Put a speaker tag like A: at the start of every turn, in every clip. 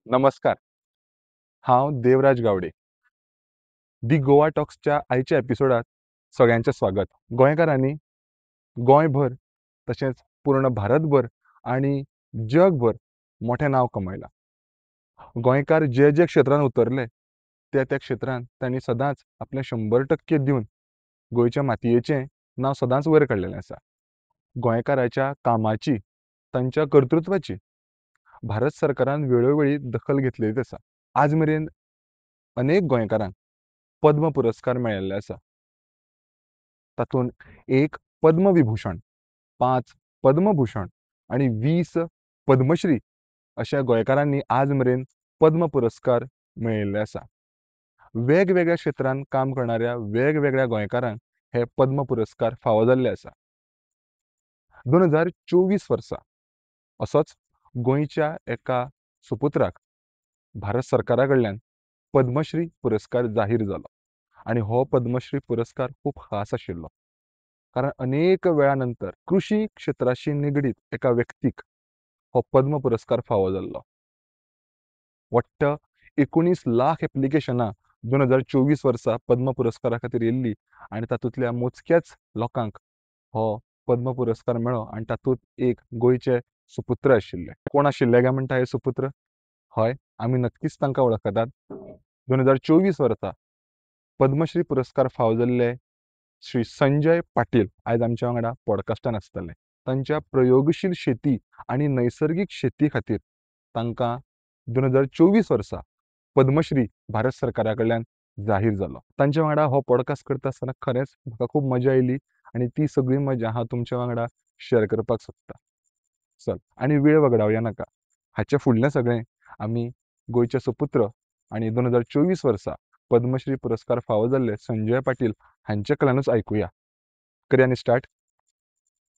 A: नमस्कार. हांव देवराज गावडे. दी गोवा टॉक्सच्या आयच्या एपिसोडात सगळ्यांचें स्वागत. गोंयकारांनी गोंयभर तशेंच पूर्ण भारतभर आणि जगभर मोठें नांव कमयलां. गोंयकार जे जे क्षेत्रांत उतरले त्या त्या क्षेत्रांत तांणी सदांच आपलें 100% दिवन गोंयच्या मातयेचें नांव सदांच वयर काडलेलें आसा. गोंयकाराच्या कामाची, तांच्या कर्तृत्वाची भारत सरकारान वेळोवेळी दखल घेतलेलीच आसा. आज मेरेन अनेक गोंयकारांक पद्म पुरस्कार मेळिल्ले आसा. तातूंत एक पद्मविभूषण, 5 पद्मभूषण आणि 20 पद्मश्री अशा गोंयकारांनी आज मेरेन पद्म पुरस्कार मेळिल्ले आसा. वेगवेगळ्या क्षेत्रांत काम करणाऱ्या वेगवेगळ्या गोंयकारांक हे पद्म पुरस्कार फावो जाल्ले आसा. 2024 वर्सा असोच गोंयच्या एका सुपुत्राक भारत सरकारा कडल्यान पद्मश्री पुरस्कार जाहीर जालो आणि हो पद्मश्री पुरस्कार खूब खास आशिल्लो. कारण अनेक वेळा नंतर कृषी क्षेत्राशी निगडीत एका व्यक्तीक हो पद्म पुरस्कार फावो जाल्लो. वट्ट 19 लाख एप्लिकेशनां 2024 वर्सा पद्म पुरस्कारा खातीर येयल्ली आनी तातूंतल्या मोजक्याच लोकांक हो पद्म पुरस्कार मेळ्ळो आनी तातूंत एक गोंयचे सुपुत्र आशिल्ले. कोण आशिल्ले काय म्हणटा हे सुपुत्र? हय, आमी नक्कीच तांकां वळखतात. 2024 वर्सा पद्मश्री पुरस्कार फावो जाल्ले श्री संजय पाटील आयज आमच्या वांगडा पॉडकास्टान आसतले. तांच्या प्रयोगशील शेती आनी नैसर्गीक शेती खातीर तांकां 2024 वर्सा पद्मश्री भारत सरकारा कडल्यान जाहीर जालो. तांच्या वांगडा हो पॉडकास्ट करता आसतना खरेंच म्हाका खूब मजा आयली आनी ती सगळी मजा हांव तुमच्या वांगडा शेअर करपाक सोदतां. चल आनी वेळ वगडावया नाका. हाचे फुडलें सगळें आमी गोंयचे सुपुत्र आनी 2024 वर्सा पद्मश्री पुरस्कार फावो जाल्ले संजय पाटील हांचे कडल्यानूच आयकुया. करया न्ही स्टार्ट?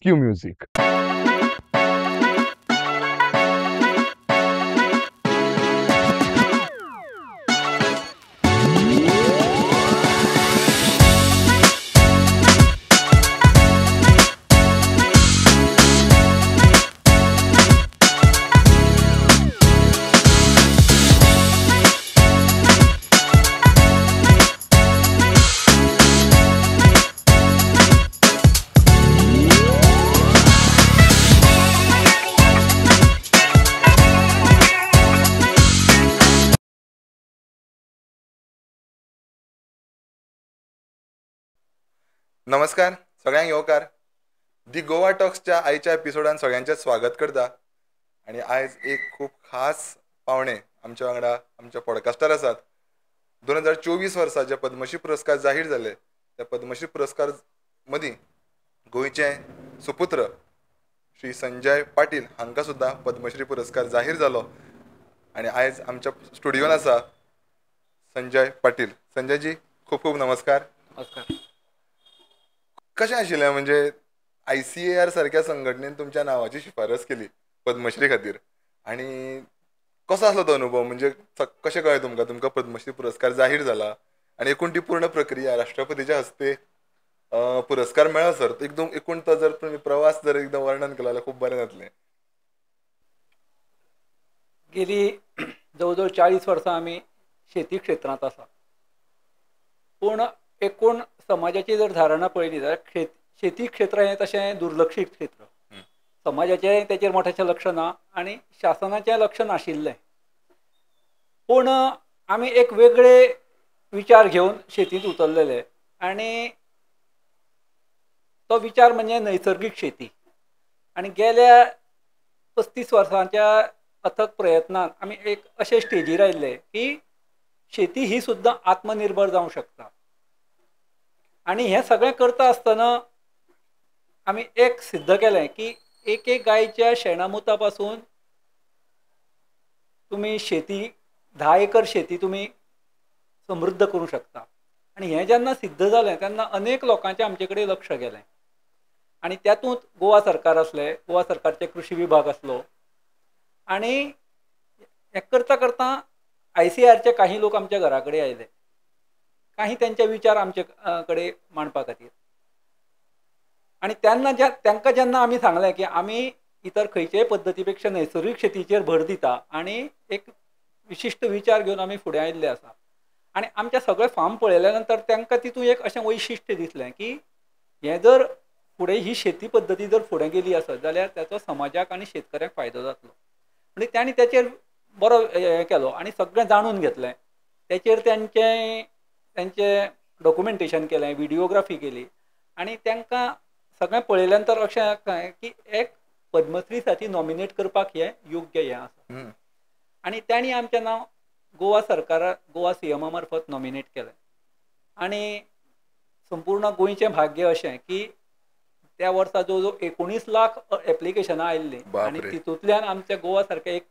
A: Q music.
B: नमस्कार सगळ्यांक येवकार. दी गोवा टॉक्सच्या आयच्या एपिसोडान सगळ्यांचें स्वागत करता. आनी आयज एक खूब खास पावणे आमच्या वांगडा आमच्या पॉडकास्टार आसात. 2024 वर्सा जे पद्मश्री पुरस्कार जाहीर जाले त्या पद्मश्री पुरस्कार मदीं गोंयचे सुपुत्र श्री संजय पाटील हांकां सुद्दां पद्मश्री पुरस्कार जाहीर जालो. आनी आयज आमच्या स्टुडियोन आसा संजय पाटील. संजयजी खूब खूब नमस्कार.
C: नमस्कार.
B: कशें आशिल्लें म्हणजे ICAR सारक्या संघटनेन तुमच्या नांवाची शिफारस केली पद्मश्री खातीर आनी कसो आसलो तो अनुभव? म्हणजे कशें कळ्ळें तुमकां पद्मश्री पुरस्कार जाहीर जाला आनी एकूण ती पूर्ण प्रक्रिया राष्ट्रपतीच्या हस्ते पुरस्कार मेळ्ळो सर. एकदम एकूण तो जर तुमी प्रवास जर एकदम वर्णन केलो जाल्यार खूब बरें जातलें.
C: गेली जवळ 40 वर्सां आमी शेती क्षेत्रांत आसा. पूण एकूण समाजाची जर धारणा पळयली जाल्यार शेती क्षेत्र हें तशें दुर्लक्षीत क्षेत्र. समाजाचें तेचेर मोठेशें लक्ष ना आनी शासनाचें लक्ष नाशिल्लें. पूण आमी एक वेगळे विचार घेवन शेतींत उतरलेले आनी तो विचार म्हणजे नैसर्गीक शेती. आनी गेल्या 35 वर्सांच्या अथक प्रयत्नांत आमी एक अशे स्टेजीर आयिल्ले की शेती ही सुद्दां आत्मनिर्भर जावंक शकता. आनी हें सगळें करता आसतना आमी एक सिद्ध केलें की एक गायच्या शेणामुता पासून तुमी शेती 10 एकर शेती तुमी समृद्ध करूंक शकता. आनी हें जेन्ना सिद्ध जालें तेन्ना अनेक लोकांचें आमचे कडेन लक्ष गेलें. आनी तातूंत गोवा सरकार आसलें, गोवा सरकारचे कृषी विभाग आसलो आनी हें करता करता ICARचे काही लोक आमच्या घरा कडेन आयले. काही त्यांचे विचार आमचे कडेन मांडपा खातीर. आनी तांकां जेन्ना आमी सांगलें की आमी इतर खंयचेय पद्दती पेक्षा नैसर्गीक शेतीचेर भर दिता आनी एक विशिश्ट विचार घेवन आमी फुडें आयिल्ले आसा. आनी आमचे सगळे फार्म पळयल्या नंतर तांकां तितून एक अशें वैशिश्ट्य दिसलें की हें जर फुडें ही शेती पद्दती जर फुडें गेली आसत जाल्यार ताचो समाजाक आनी शेतकऱ्याक फायदो जातलो. आनी तांणी ताचेर बरो हें केलो आनी सगळें जाणून घेतलें. ताचेर तेंचें डॉक्युमेंटेशन केलें, व्हिडियोग्राफी केली आनी तांकां सगळें पळयल्या नंतर अशें कळ्ळें की एक पद्मश्रीसाठी नॉमिनेट करपाक हें योग्य हें आसा. आनी तांणी आमचें नांव गोवा सरकाराक गोवा CMA मार्फत नॉमिनेट केलें. आनी संपूर्ण गोंयचें भाग्य अशें की त्या वर्सा जवळ जवळ 19 लाख एप्लिकेशनां आयिल्लीं आनी तितूंतल्यान आमच्या गोवा सारक्या एक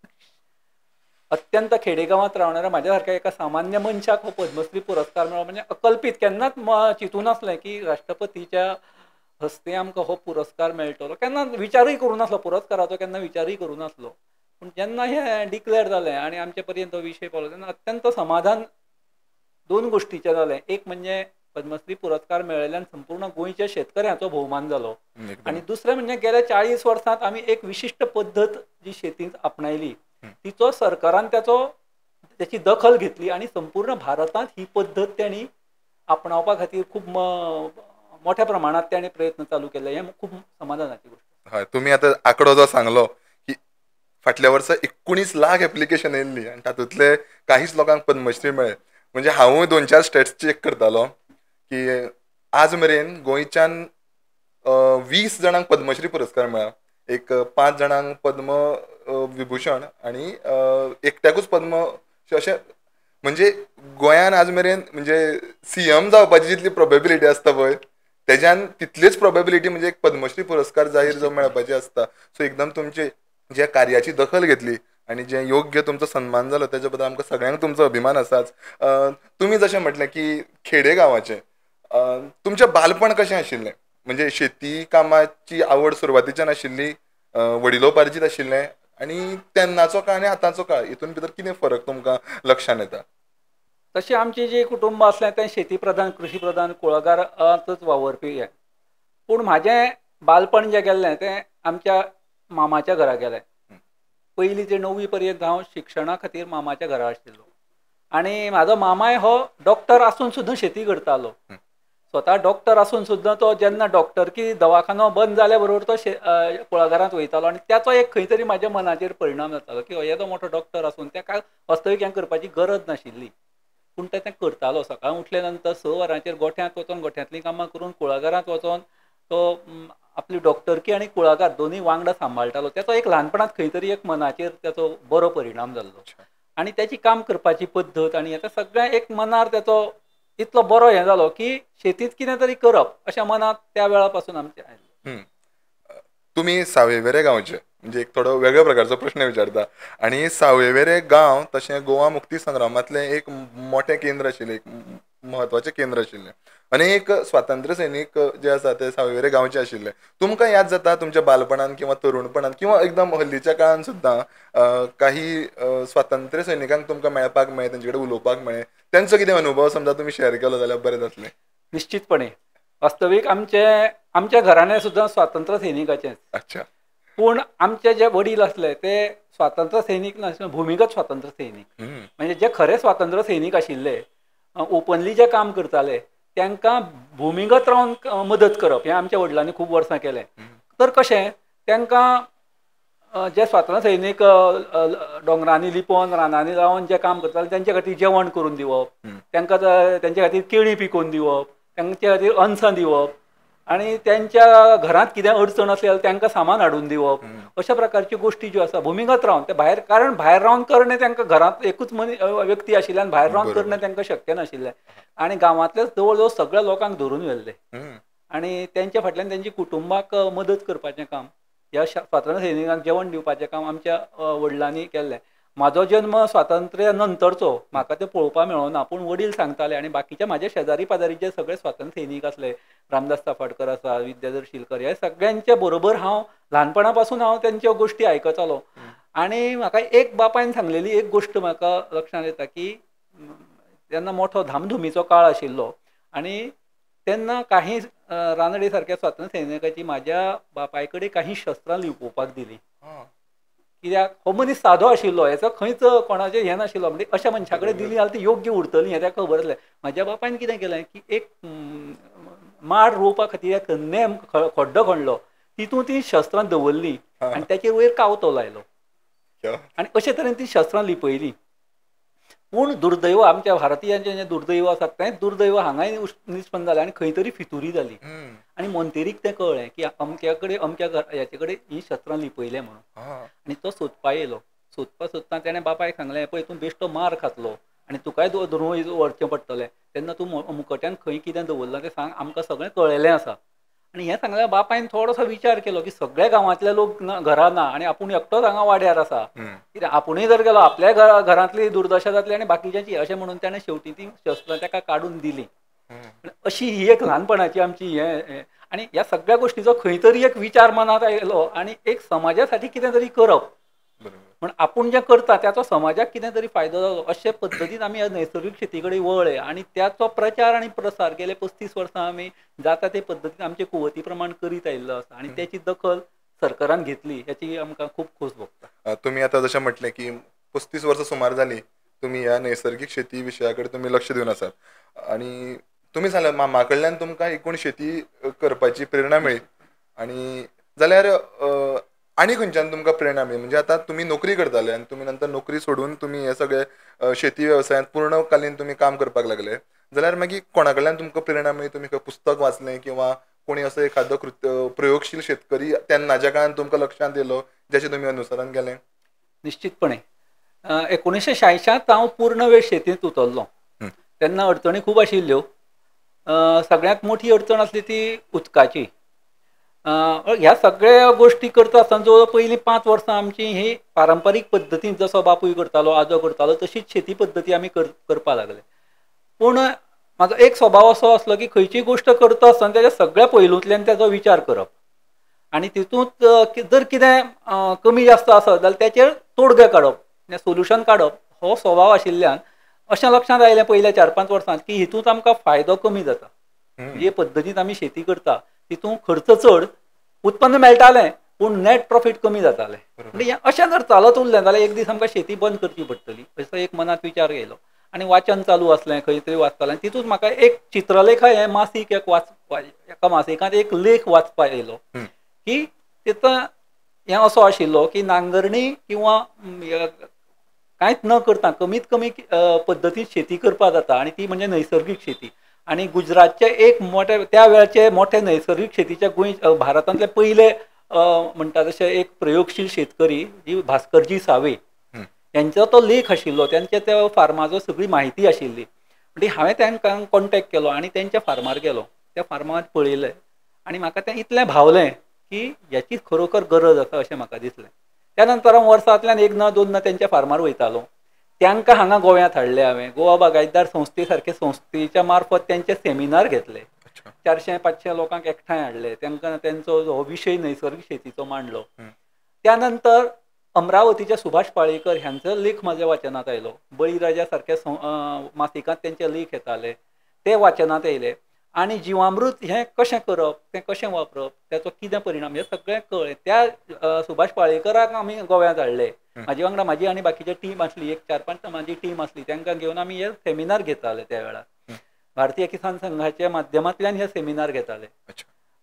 C: अत्यंत खेडेगांवांत रावणाऱ्या म्हाज्या सारक्या एका सामान्य मनशाक हो पद्मश्री पुरस्कार मेळ्ळो म्हणजे अकल्पीत. केन्नाच चिंतूं नासलें की राष्ट्रपतीच्या हस्ते आमकां हो पुरस्कार मेळटलो. केन्ना विचारूय करूं नासलो पुरस्काराचो, केन्ना विचारूय करूं नासलो. पूण जेन्ना हें डिक्लेअर जालें आनी आमचे पर्यंत हो विशय पावलो तेन्ना अत्यंत समाधान दोन गोश्टीचें जालें. एक म्हणजे पद्मश्री पुरस्कार मेळिल्ल्यान संपूर्ण गोंयच्या शेतकऱ्यांचो भोवमान जालो आनी दुसरें म्हणजे गेल्या 40 वर्सांत आमी एक विशिश्ट पद्दत जी शेतींत आपणायली तिचो सरकारान त्याची दखल घेतली आनी संपूर्ण भारतांत ही पद्दत तेणी आपणावपा खातीर खूब मोठ्या प्रमाणात तेणे प्रयत्न चालू केले. हें खूब समाधानाची गोष्ट.
B: हय, तुमी आतां आंकडो जो सांगलो की फाटल्या वर्सा 19 लाख एप्लिकेशन येयल्ली आनी तातूंतले काहीच लोकांक पद्मश्री मेळ्ळे. म्हणजे हांवूय 2-4 स्टेट्स चेक करतालो की आज मेरेन गोंयच्यान 20 जाणांक पद्मश्री पुरस्कार मेळ्ळा. एक 5 जाणांक पद्म विभूषण आनी एकट्याकूच पद्म अशें. म्हणजे गोंयान आज मेरेन म्हणजे CM जावपाची जितली प्रोबेबिलिटी आसता पळय तेज्यान तितलीच प्रोबेबिलिटी म्हणजे एक पद्मश्री पुरस्कार जाहीर जो मेळपाची आसता. सो एकदम तुमचे ज्या कार्याची दखल घेतली आनी जे योग्य तुमचो सन्मान जालो तेज्या बद्दल आमकां सगळ्यांक तुमचो अभिमान आसाच. तुमी जशें म्हटलें की खेडे गांवाचें तुमचें बालपण कशें आशिल्लें? म्हणजे शेती कामाची आवड सुरवातीच्यान आशिल्ली, वडिलोपार्जीत आशिल्लें आनी तेन्नाचो काळ आनी आतांचो काळ हितून भितर कितें फरक तुमकां लक्षांत येता?
C: तशें आमचें जें कुटुंब आसलें तें शेती प्रधान, कृशी प्रधान, कुळागरांतूच वावरपी हें. पूण म्हाजें बालपण जें गेल्लें तें आमच्या मामाच्या घरा गेलें. पयलीं ते 9वी पर्यंत हांव शिक्षणा खातीर मामाच्या घरा आशिल्लो आनी म्हाजो मामाय हो डॉक्टर आसून सुद्दां शेती करतालो. स्वता डॉक्टर आसून सुद्दां तो जेन्ना डॉक्टरकी दवाखानो बंद जाल्या बरोबर तो कुळागरांत वयतालो आनी त्याचो एक खंय तरी म्हाज्या मनाचेर परिणाम जातालो की येदो मोठो डॉक्टर आसून ताका वास्तवीक हें करपाची गरज नाशिल्ली पूण तें करतालो. सकाळीं उठले नंतर 6 वरांचेर गोठ्यांत वचोन गोठ्यांतलीं कामां करून कुळागरांत वचोन तो आपली डॉक्टरकी आनी कुळागर दोनूय वांगडा सांबाळटालो. ताचो एक ल्हानपणांत खंय तरी एक मनाचेर ताचो बरो परिणाम जाल्लो आनी त्याची काम करपाची पद्दत आनी हें सगळें एक मनार ताचो इतलो बरो हें जालो की शेतींत कितें तरी करप अशें मनांत त्या वेळा पासून आमचें आयलें.
B: तुमी सावयवेरें गांवचे, म्हणजे एक थोडो वेगळ्या प्रकारचो प्रश्न विचारता. आनी सावयवेरें गांव तशें गोवा मुक्ती संग्रामांतलें एक मोठें केंद्र आशिल्लें, एक म्हत्वाचें केंद्र आशिल्लें. अनेक स्वातंत्र्य सैनीक जे आसा ते सावयवेरें गांवचे आशिल्ले. तुमकां याद जाता तुमच्या बालपणांत किंवा तरुणपणांत किंवा एकदम हल्लीच्या काळांत सुद्दां काही स्वातंत्र्य सैनिकांक तुमकां मेळपाक मेळ्ळें, तेंचे कडेन उलोवपाक मेळ्ळें, तेंचो कितें अनुभव समजा तुमी शेअर केलो जाल्यार बरें जातलें.
C: निश्चितपणे वास्तवीक आमच्या घराणें सुद्दां स्वातंत्र्य सैनिकाचेंच.
B: अच्छा.
C: पूण आमचे जे वडील आसले ते स्वातंत्र्य सैनीक नाशिल्ले, भुमिगत स्वातंत्र्य सैनीक. म्हणजे जे खरे स्वातंत्र्य सैनीक आशिल्ले, ओपनली जे काम करताले तांकां भुमिगत रावन मदत करप हें आमच्या वडिलांनी खूब वर्सां केलें. तर कशें तांकां जे स्वातंत्र्य सैनीक दोंगरांनी लिपोवन रानांनी रावन जे काम करताले तेंचे खातीर जेवण करून दिवप, तांकां तेंचे खातीर केळीं पिकोवन दिवप, तेंचे खातीर अनसां दिवप आनी तेंच्या घरांत कितें अडचण आसली जाल्यार तांकां सामान हाडून दिवप. अशा प्रकारच्यो गोश्टी ज्यो आसा भुमिगत रावन ते भायर, कारण भायर रावन करणे तांकां घरांत एकूच व्यक्ती आशिल्ल्यान भायर रावन करणे तांकां शक्य नाशिल्लें आनी गांवांतलेच जवळ जवळ सगळ्या लोकांक धरून व्हेल्ले आनी तेंच्या फाटल्यान तेंची कुटुंबाक मदत करपाचें काम, ह्या स्वातंत्र्य सैनिकांक जेवण दिवपाचें काम आमच्या वडिलांनी केल्लें. म्हाजो जल्म स्वातंत्र्या नंतरचो, म्हाका तें पळोवपाक मेळोना, पूण वडील सांगताले आनी बाकीचे म्हाजे शेजारी पाजारी जे सगळे स्वातंत्र्य सैनीक आसले, रामदास साफाडकर आसा, विद्याधर शिलकर, हे सगळ्यांच्या बरोबर हांव ल्हानपणा पासून हांव तेंच्यो गोश्टी आयकतालो. आनी म्हाका एक बापायन सांगलेली एक गोश्ट म्हाका लक्षांत येता की तेन्ना मोठो धामधुमीचो काळ आशिल्लो आनी तेन्ना काही रानडे सारक्या स्वातंत्र्य सैनिकांची म्हाज्या बापाय कडेन काही शस्त्रां लिपोवपाक दिली कित्याक हो मनीस सादो आशिल्लो, हेचो खंयच कोणाचें हें नाशिल्लो, म्हणजे अशा मनशा कडेन दिली जाल्यार ती योग्य उरतली हें ताका खबर आसलें. म्हाज्या बापायन कितें केलें की एक माड रोवपा खातीर एक नेम खड्डो खणलो, तितूंत ती शस्त्रां दवरलीं आनी ताचेर वयर कावतो लायलो आनी अशे तरेन ती शस्त्रां लिपयलीं. पूण दुर्दैव आमच्या भारतीयांचें जें दुर्दैव आसा तेंच दुर्दैव हांगाय निश्पन्न जालें आनी खंय तरी फितुरी जाली आनी मंत्रीक तें कळ्ळें की अमक्या कडेन अमक्या हेचे कडेन ही शस्त्रां लिपयले म्हणून. आनी तो सोदपा येयलो. सोदता तेणें बापायक सांगलें पळय तूं बेश्टो मार खातलो आनी तुकाय धरून व्हरचें पडटलें, तेन्ना तूं मुखाट्यान खंय कितें दवरलां तें सांग, आमकां सगळें कळयलें आसा. आनी हें सांगल्यार बापायन थोडोसो विचार केलो की सगळे गांवांतले लोक घरा ना आनी आपूण एकटोच हांगा वाड्यार आसा, कित्याक आपुणूय जर गेलो आपल्या घरांतली दुर्दशा जातली आनी बाकीच्यांची, अशें म्हणून ताणें शेवटी ती शस्त्रां ताका काडून दिली. अशी ही एक ल्हानपणाची आमची हें आनी ह्या सगळ्या गोश्टीचो खंय तरी एक विचार मनांत आयलो आनी एक समाजा साठी कितें तरी करप, पूण आपूण जें करता त्याचो समाजाक कितें तरी फायदो जालो अशे पद्दतीन आमी ह्या नैसर्गीक शेती कडेन वळ्ळे आनी त्याचो प्रचार आनी प्रसार गेले 35 वर्सां आमी जाता ते पद्दतीन आमचे कुवती प्रमाण करीत आयिल्लो आसा आनी त्याची दखल सरकारान घेतली हेची आमकां खूब खोस भोगता.
B: तुम्ही आता जशें म्हटलें की 35 वर्सां सुमार जाली तुम्ही ह्या नैसर्गिक शेती विशया कडेन तुमी लक्ष दिवन आसात आनी तुमी सांगलें मामा कडल्यान तुमकां एकूण शेती करपाची प्रेरणा मेळ्ळी आनी जाल्यार आनी खंयच्यान तुमकां प्रेरणा मेळ्ळी, म्हणजे आतां तुमी नोकरी करताले आनी तुमी नंतर नोकरी सोडून तुमी हे सगळे शेती वेवसायांत पूर्णकालीन तुमी काम करपाक लागले, जाल्यार मागीर कोणा कडल्यान तुमकां प्रेरणा मेळ्ळी? तुमी खंय पुस्तक वाचलें किंवा कोणी असो एखादो प्रयोगशील शेतकरी तेन्ना ज्या काळान तुमकां लक्षांत येयलो ज्याचें तुमी अनुसरण केलें?
C: निश्चितपणे 1966 हांव पूर्ण वेळ शेतींत उतरलो. तेन्ना अडचणी खूब आशिल्ल्यो. सगळ्यांत मोठी अडचण आसली ती उदकाची. ह्या सगळ्या गोश्टी करता आसतना जवळ पयलीं 5 वर्सां आमची ही पारंपारीक पद्दतीन जसो बापूय करतालो आजो करतालो तशीच शेती पद्दती आमी करपा लागले. पूण म्हाजो एक स्वभाव असो आसलो की खंयची गोश्ट करता आसतना तेच्या सगळ्या पैलूंतल्यान तेजो विचार करप आनी तितूंत जर कितें कमी जास्त आसत जाल्यार तेचेर तोडगे काडप, सोल्युशन काडप हो स्वभाव आशिल्ल्यान अशें लक्षांत आयलें पयल्या 4-5 वर्सांत की हितूंत आमकां फायदो कमी जाता. जे पद्दतीन आमी शेती करता तितूंत खर्च चड, उत्पन्न मेळटालें पूण नेट प्रॉफीट कमी जातालें. म्हणजे अशें जर चालत उरलें जाल्यार एक दीस आमकां शेती बंद करची पडटली असो एक मनांत विचार येयलो. आनी वाचन चालू आसलें, खंय तरी वाचतालें आनी तितूंत म्हाका एक चित्रलेखा हें मासीक एक एका मासिकांत एक लेख वाचपाक येयलो की तितून हें असो आशिल्लो की नांगरणी किंवा कांयच न करता कमीत कमी पद्दतीन शेती करपा जाता आनी ती म्हणजे नैसर्गीक शेती. आनी गुजरातचे एक मोठे त्या वेळाचे मोठे नैसर्गीक शेतीचे भारतांतले पयले म्हणटा तशे एक प्रयोगशील शेतकरी जी भास्करजी सावे यांचो तो लेख आशिल्लो, त्यांच्या त्या फार्माचो सगळी म्हायती आशिल्ली. म्हणजे हांवें तांकां कॉन्टेक्ट केलो आनी तेंच्या फार्मार गेलो. त्या फार्मार पळयलें आनी म्हाका तें इतलें भावलें की ह्याची खरोखर गरज आसा अशें म्हाका दिसलें. त्या नंतर हांव वर्सांतल्यान 1 ना 2 ना तेंच्या फार्मार वयतालो. तांकां हांगा गोंयांत हाडलें हांवें. गोवा बागायतदार संस्थे सारके संस्थेच्या मार्फत तेंचे सेमिनार घेतले. 400-500 लोकांक एकठांय हाडले. तांकां तेंचो हो विशय नैसर्गीक शेतीचो मांडलो. त्यानंतर अमरावतीच्या सुभाष पाळेकर ह्यांचो लेख म्हाज्या वाचनांत आयलो. बळीराजा सारक्या मासिकांत तेंचे लेख येताले ते वाचनांत येयले. आनी जिवामृत हें कशें करप, तें कशें वापरप, त्याचो कितें परिणाम हें सगळें कळ्ळें. त्या सुभाष पाळेकराक आमी गोव्यांत हाडले. म्हाजे वांगडा म्हाजी आनी बाकीची टीम आसली, एक 4-5 म्हाजी टीम आसली. तांकां घेवन आमी हे सेमिनार घेताले त्या वेळार. भारतीय किसान संघाच्या माध्यमांतल्यान हे सेमिनार घेताले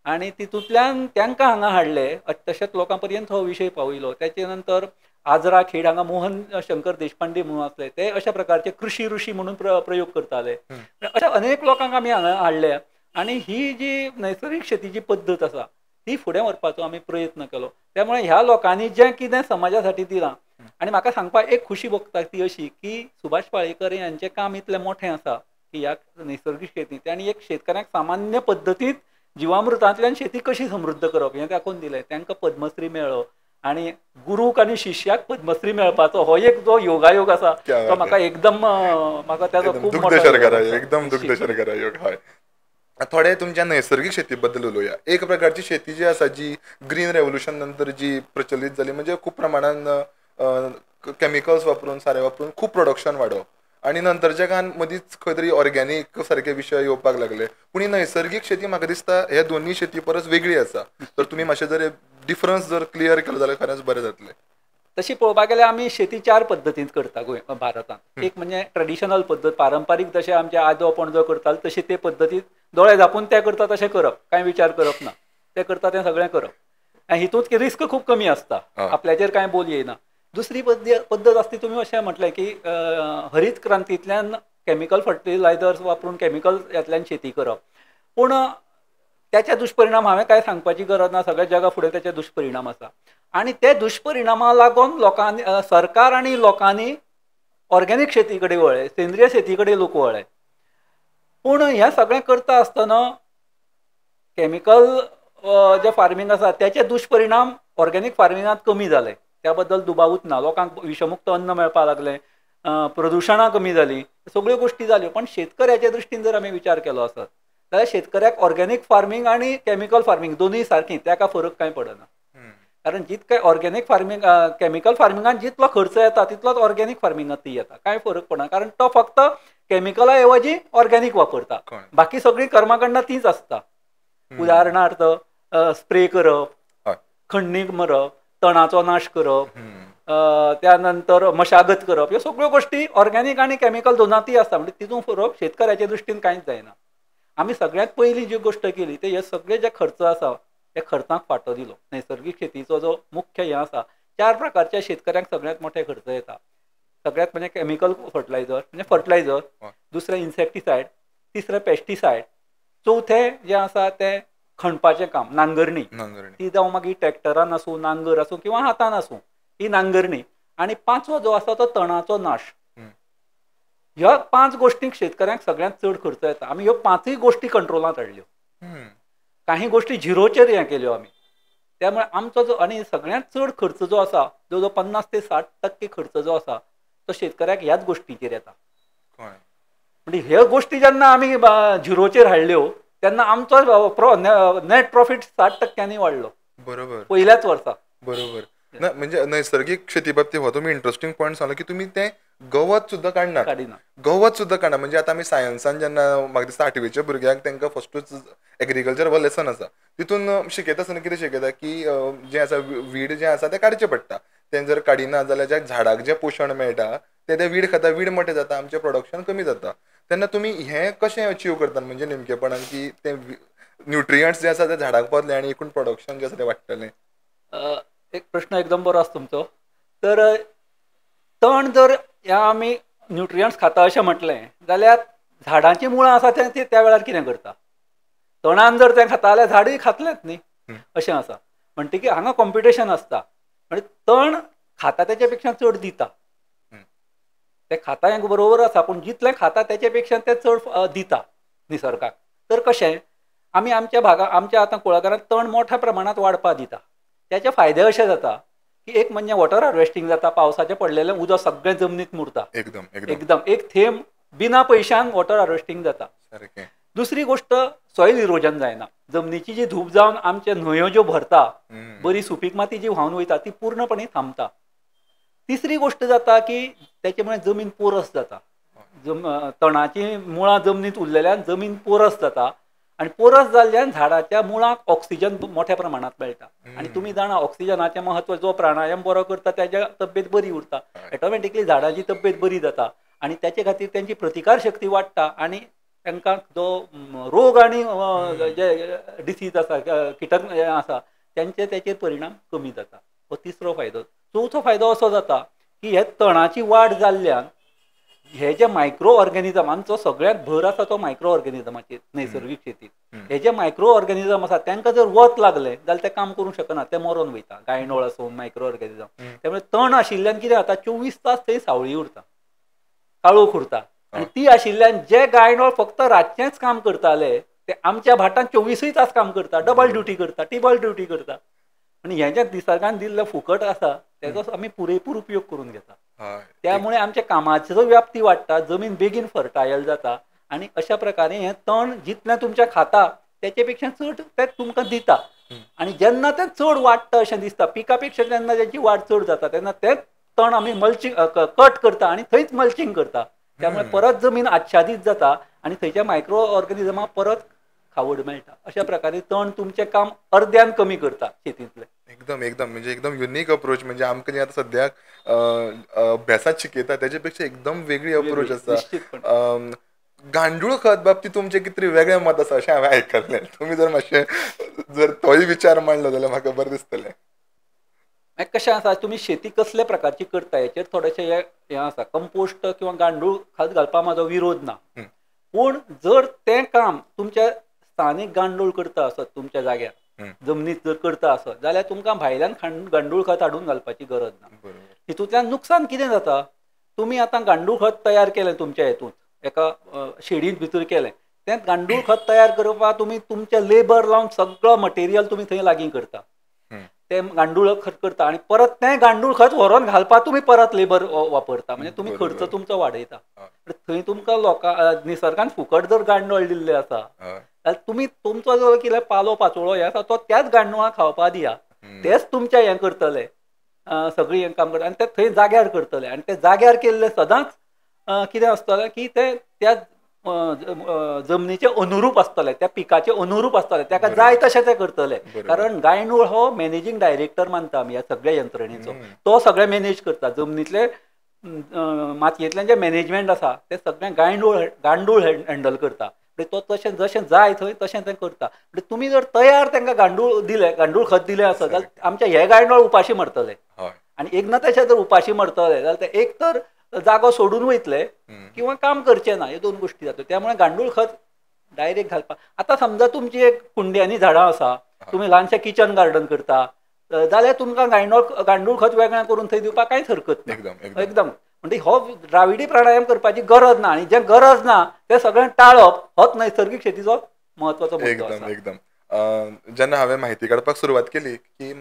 C: आनी तितूंतल्यान तांकां हांगा हाडले. तशेंच लोकां पर्यंत हो विशय पावयलो. त्याचे नंतर आजरा खेड हांगा मोहन शंकर देशपांडे म्हणून आसले, ते अशा प्रकारचे कृषी ऋषी म्हणून प्रयोग करताले. अशा अनेक लोकांक आमी हांगा हाडले आनी ही जी नैसर्गीक शेतीची पद्दत आसा ती फुडें व्हरपाचो आमी प्रयत्न केलो. त्यामुळे ह्या लोकांनी जें कितें समाजा साठी दिलां आनी म्हाका सांगपाक एक खुशी भोगता ती अशी की सुभाष पाळेकर यांचें काम इतलें मोठें आसा की ह्या नैसर्गीक शेती त्यांनी एक शेतकऱ्याक सामान्य पद्दतीत जिवामृतांतल्यान शेती कशी समृद्ध करप हें दाखोवन दिलें. तांकां पद्मश्री मेळ्ळो आनी गुरूक आनी शिश्याक पद्मश्री मेळपाचो हो एक जो योगायोग आसा तो म्हाका एकदम म्हाका त्याचो खूब मोठो
B: एकदम दुग्धशर्करा योग. हय, थोडे तुमच्या नैसर्गिक शेती बद्दल उलोवया. एक प्रकारची शेती जी आसा जी ग्रीन रेव्होल्युशन नंतर जी प्रचलित जाली, म्हणजे खूप प्रमाणात केमिकल्स वापरून सारे वापरून खूप प्रोडक्शन वाडप आणि नंतरच्या काळात मदींच खंय तरी ऑर्गॅनिक सारखे विशय येवपाक लागले. पूण ही नैसर्गिक शेती म्हाका दिसता हे दोन्ही शेती परस वेगळी आसा. तर तुमी मातशें जर डिफरन्स जर क्लियर केलो जाल्यार खरेंच बरें जातलें.
C: तशी पळोवपाक गेल्यार आमी शेती 4 पद्दतीन करता भारतांत. एक म्हणजे ट्रेडिशनल पद्दत, पारंपारीक जशें आमचे आजो पणजो करताले तशे ते पद्दतीन दोळे धांपून ते करता तशें करप, कांय विचार करप ना, ते करता तें सगळें करप. आनी हितूंत रिस्क खूब कमी आसता, आपल्याचेर कांय बोल येयना. दुसरी पद्दत आसता तुमी अशें म्हटलें की हरीत क्रांतींतल्यान कॅमिकल फर्टिलायझर्स वापरून कॅमिकल हातल्यान शेती करप. पूण त्याचे दुश्परिणाम हांवें कांय सांगपाची गरज ना, सगळ्या जगा फुडें त्याचे दुश्परिणाम आसा. आनी ते दुश्परिणामा लागून लोकांनी सरकार आनी लोकांनी ऑर्गेनीक शेती कडेन वळ्ळे, सेंद्रीय शेती कडेन लोक वळ्ळे. पूण हें सगळें करता आसतना कॅमिकल जे फार्मींग आसा त्याचे दुश्परिणाम ऑर्गेनीक फार्मिंगांत कमी जाले, त्या बद्दल दुबावूच ना. लोकांक विशमुक्त अन्न मेळपाक लागलें, प्रदुशणां कमी जालीं, सगळ्यो गोश्टी जाल्यो. पण शेतकऱ्याच्या दृश्टीन जर आमी विचार केलो आसत जाल्यार शेतकऱ्याक ऑर्गेनीक फार्मींग आनी कॅमिकल फार्मींग दोनूय सारकीं, ताका फरक कांय पडना. कारण जितकें ऑर्गेनीक फार्मींग कॅमिकल फार्मिंगान जितलो खर्च येता तितलोच ऑर्गेनीक फार्मिंगांतूय येता, कांय फरक पडना. कारण तो फक्त कॅमिकला ऐवजी ऑर्गेनीक वापरता, बाकी सगळीं कर्मकांडां तीच आसता. उदाहरणार्थ स्प्रे करप, खण्णी मारप, तणाचो नाश करप, त्या नंतर मशागत करप, ह्यो सगळ्यो गोश्टी ऑर्गेनीक आनी कॅमिकल दोनांतूय आसता. म्हणजे तितूंत फरक शेतकऱ्याच्या दृश्टीन कांयच जायना. आमी सगळ्यांत पयलीं जी गोश्ट केली ते हे सगळे जे खर्च आसा त्या खर्चाक फाटो दिलो. नैसर्गीक शेतीचो जो मुख्य हें आसा, 4 प्रकारच्या शेतकऱ्यांक सगळ्यांत मोठे खर्च येता. सगळ्यात म्हणजे कॅमिकल फर्टिलायझर म्हणजे फर्टिलायझर, दुसरें इन्सेक्टिसायड, तिसरें पेस्टिसायड, चवथें जें आसा तें खणपाचें काम, नांगरणी. ती जावं मागीर ट्रॅक्टरान आसूं, नांगर आसूं किंवा हातान आसूं, ही नांगरणी. आनी 5वो जो आसा तो तणाचो नाश. ह्या 5 गोश्टींक शेतकऱ्यांक सगळ्यांत चड खर्च येता. आमी ह्यो 5य गोश्टी कंट्रोलांत हाडल्यो. काही गोश्टी झिरोचेर हें केल्यो आमी. त्यामुळे आमचो जो आनी सगळ्यांत चड खर्च जो आसा, जो 50 ते 60% खर्च जो आसा तो शेतकऱ्याक ह्याच गोश्टींचेर येता. म्हणजे ह्यो गोश्टी जेन्ना आमी झिरोचेर हाडल्यो तेन्ना आमचो नेट प्रॉफिट 60%नी वाडलो.
B: बरोबर,
C: पहिल्याच वर्सा.
B: बरोबर. ना म्हणजे नैसर्गिक शेती बाबतीत हो तुम्ही इंटरेस्टिंग पॉयंट सांगलो की तुम्ही ते गवत सुद्धा काडनात. गवत सुद्धा काडना. म्हणजे आता आमी सायन्सान जेन्ना म्हाका दिसता 8वेच्या भुरग्यांक तांकां फस्टूच एग्रीकल्चर हो लेसन आसा, तितून शिकयता आसतना कितें शिकयता की जें आसा वीड जें आसा तें काडचें पडटा. तें जर काडिना जाल्यार ज्या झाडाक जें पोशण मेळटा तें वीड खाता, वीड मोठें जाता, आमचें प्रोडक्शन कमी जाता. तेन्ना तुमी हें कशें अचीव करतात म्हणजे नेमकेपणान की तें न्युट्रियंट्स जे आसा ते झाडाक पावतले आनी एकूण प्रोडक्शन जें आसा तें वाडटलें?
C: एक प्रश्न एकदम बरो आसा तुमचो. तर तण जर ह्या आमी न्युट्रियंट्स खाता अशें म्हटलें जाल्यार झाडांची मुळां आसा तें त्या वेळार कितें करता? तणान जर तें खाता जाल्यार झाडूय खातलेंच न्ही, अशें आसा. म्हणटकीर हांगा कॉम्पिटिशन आसता. म्हणजे तण खाता तेच्या पेक्षा चड दिता. तें खाता हें बरोबर आसा, पूण जितलें खाता तेच्या पेक्षा तें चड दिता निसर्गाक. तर कशें आमी आमच्या भागांत आमच्या आतां कुळागरांत तण मोठ्या प्रमाणांत वाडपा दिता. त्याचे फायदे अशे जाता की एक म्हणजे वॉटर हार्वेस्टिंग जाता, पावसाचें पडलेलें उदक सगळें जमनीत मुरता. एकदम एक थेंब बिना पयशान वॉटर हार्वेस्टिंग जाता. दुसरी गोश्ट सॉयल इरोजन जायना. जमनीची जी धूप जावन आमचे न्हंयो ज्यो भरता, बरी सुपीक माती जी व्हांवन वयता ती पूर्णपणे थांबता. तिसरी गोश्ट जाता की तेचे मुळे जमीन पोरस जाता. तणाची मुळां जमनीत उरलेल्यान जमीन पोरस जाता आनी पोरस जाल्ल्यान झाडाच्या मुळांक ऑक्सिजन मोठ्या प्रमाणात मेळटा. आनी तुमी जाणा ऑक्सिजनाचें महत्व, जो प्राणायाम बरो करता त्याच्या तब्येत बरी उरता, ऑटोमॅटिकली झाडाची तब्येत बरी जाता आनी त्याचे खातीर त्यांची प्रतिकार शक्ती वाडटा आनी तांकां जो रोग आनी जे डिसीज आसा, किटक आसा त्यांचे त्याचेर परिणाम कमी जाता. हो तिसरो फायदो. चवथो फायदो असो जाता की हे तणाची वाड जाल्ल्यान हे जे मायक्रो ऑर्गॅनिझम, आमचो सगळ्यात भर आसा तो मायक्रो ऑर्गॅनिझमाचेर नैसर्गिक शेतीत. हे जे मायक्रो ऑर्गॅनिझम आसा तांकां जर वत लागले जाल्यार ते काम करूंक शकना, ते मरून वयता. गायंदोळ आसूं, मायक्रो ऑर्गॅनिझम. त्यामुळे तण आशिल्ल्यान कितें जाता, 24 तास थंय सावळी उरता, काळोख उरता. आनी ती आशिल्ल्यान जे गायंदोळ फक्त रातचेंच काम करताले ते आमच्या भाटांत 24 तास काम करता, डबल ड्युटी करता, ट्रिबल ड्युटी करता. आनी हें जें निसर्गान दिल्लें फुकट आसा तेजो आमी पुरेपूर उपयोग करून घेता. त्यामुळे आमच्या कामाचो व्याप्ती वाडटा, जमीन बेगीन फर्टायल जाता आनी अशा प्रकारे हें तण जितलें तुमच्या खाता तेचे पेक्षा चड तें तुमकां दिता. आनी जेन्ना तें चड वाडटा अशें दिसता, पिका पेक्षा जेन्ना तेची वाड चड जाता तेन्ना तें तण आमी मल्चिंग कट करता आनी थंयच मल्चिंग करता. त्यामुळे परत जमीन आच्छादीत जाता आनी थंयच्या मायक्रो ऑर्गॅनिझमाक परत खावड मेळटा. अशा प्रकारे तण तुमचें काम अर्द्यान कमी करता शेतींतलें.
B: एकदम एकदम म्हणजे एकदम युनिक अप्रोच. म्हणजे आमकां जें आतां सद्याक अभ्यासात शिकयता तेजे पेक्षा एकदम वेगळी अप्रोच आसा.
C: निश्चितपणे.
B: गांडूळ खत बाबतीत तुमचें कितें तरी वेगळें मत आसा अशें हांवें आयकल्लें. तुमी जर मातशें जर तोय विचार मांडलो जाल्यार म्हाका बरें दिसतलें.
C: कशें आसा, तुमी शेती कसले प्रकारची करता हेचेर थोडेशें हें आसा. कंपोस्ट किंवा गांडूळ खत घालपाक म्हाजो विरोध ना. पूण जर तें काम तुमच्या स्थानीक गांडूळ करता आसत तुमच्या जाग्यार, जमनीत जर करता आसत जाल्यार तुमकां भायल्यान गांडूळ खत हाडून घालपाची गरज ना. हितूंतल्यान नुकसान कितें जाता, तुमी आतां गांडूळ खत तयार केलें तुमच्या हेतूंत, एका शेडींत भितर केलें, तें गांडूळ खत तयार करपाक तुमी तुमचे लेबर लावन सगळो मटेरियल तुमी थंय लागीं करता. तें गांडूळ खत करता आनी परत तें गांडूळ खत व्हरोन घालपाक तुमी परत लेबर वापरता. म्हणजे तुमी खर्च तुमचो वाडयता. थंय तुमकां निसर्गान फुकट जर गांडूळ दिल्ले आसा जाल्यार तुमी तुमचो जो कितें पालो पाचोळो हे आसा तो त्याच गांडुळाक खावपाक दिया. तेच तुमचें हें करतले, सगळीं हें काम करता आनी ते थंय जाग्यार करतले. आनी ते जाग्यार केल्ले सदांच कितें आसतलें की ते त्या जमनीचे अनुरूप आसतले, त्या पिकाचे अनुरूप आसतले, ताका जाय तशें ते करतले. कारण गांयडूळ हो मॅनेजींग डायरेक्टर मानता आमी ह्या सगळ्या यंत्रणेचो. तो सगळें मॅनेज करता. जमनीतले मातयेंतलें जें मॅनेजमेंट आसा तें सगळें गांडूळ हँडल करता. तो तशें जशें जाय थंय तशें तें करता. तुमी जर तयार तांकां गांडूळ खत दिलें आसत जाल्यार आमचे हे गांयडोळ उपाशी मरतले. आनी एकदां जर उपाशी मरतले जाल्यार ते एक तर जागो सोडून वयतले किंवा काम करचे ना. ह्यो दोन गोश्टी जाता. त्यामुळे गांडूळ खत डायरेक्ट घालपाक. आतां समजा तुमची एक कुंड्यांनी झाडां आसा, तुमी ल्हानशें किचन गार्डन करता जाल्यार तुमकां गांडूळ खत वेगळें करून थंय दिवपाक कांयच हरकत ना. एकदम म्हणजे हो द्राविडी प्राणायाम करपाची गरज ना. आनी जें गरज ना तें सगळें टाळप होच नैसर्गीक शेतीचो म्हत्वाचो मुद्दो आसा.
B: एकदम जेन्ना हांवें म्हायती काडपाक सुरवात केली की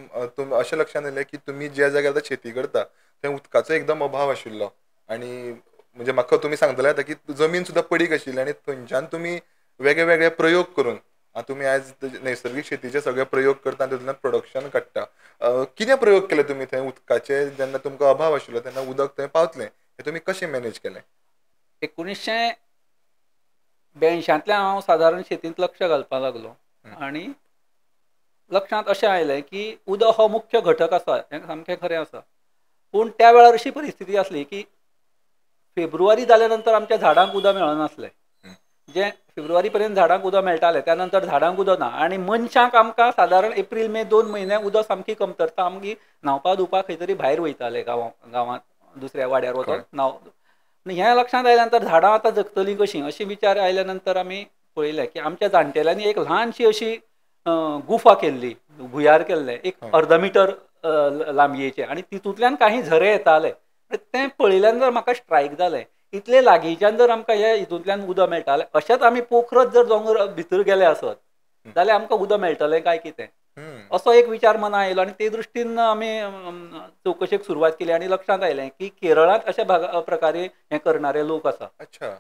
B: अशें लक्षांत येयलें की तुमी ज्या जाग्यार शेती करता थंय उदकाचो एकदम अभाव आशिल्लो. आनी म्हणजे म्हाका तुमी सांगतले आतां की जमीन सुद्दां पडीक आशिल्ली आनी थंयच्यान तुमी वेगळे वेगळे प्रयोग करून तुमी आयज नैसर्गीक शेतीचे सगळे प्रयोग करता आनी तातूंतल्यान प्रोडक्शन काडटा. कितें प्रयोग केले तुमी थंय उदकाचे? जेन्ना तुमकां अभाव आशिल्लो तेन्ना उदक थंय पावतलें, हें तुमी कशें मॅनेज केलें?
C: 1982तल्यान हांव सादारण शेतींत लक्ष घालपाक लागलो आनी लक्षांत अशें आयलें की उदक हो मुख्य घटक आसा, हें सामकें खरें आसा. पूण त्या वेळार अशी परिस्थिती आसली की फेब्रुवारी जाल्या नंतर आमच्या झाडांक उदक मेळनासलें. जें फेब्रुवारी पर्यंत झाडांक उदक मेळटालें त्या नंतर झाडांक उदक ना. आनी मनशांक आमकां सादारण एप्रील मे 2 म्हयने उदक सामकी कमतरता. आमची न्हावपाक धुवपाक खंय तरी भायर वयताले गांवांत दुसऱ्या वाड्यार वचोन न्हांव. आनी हें लक्षांत आयल्या नंतर झाडां आतां जगतलीं कशीं अशी विचार आयल्या नंतर आमी पळयलें की आमच्या जाणटेल्यांनी एक ल्हानशी अशी गुफा केल्ली, भुयार केल्लें एक अर्द मिटर लांबयेचें आनी तितूंतल्यान काही झरे येताले. तें पळयल्यान जर म्हाका स्ट्रायक जालें, इतले लागींच्यान जर आमकां हे हितूंतल्यान उदक मेळटालें, अशेंच आमी पोखरत जर दोंगर भितर गेले आसत जाल्यार आमकां उदक मेळटलें काय कितें असो एक विचार मनां आयलो. आनी ते दृश्टीन आमी चवकशेक सुरवात केली आनी लक्षांत आयलें की केरळांत अशा प्रकारे हें करणारे लोक आसा,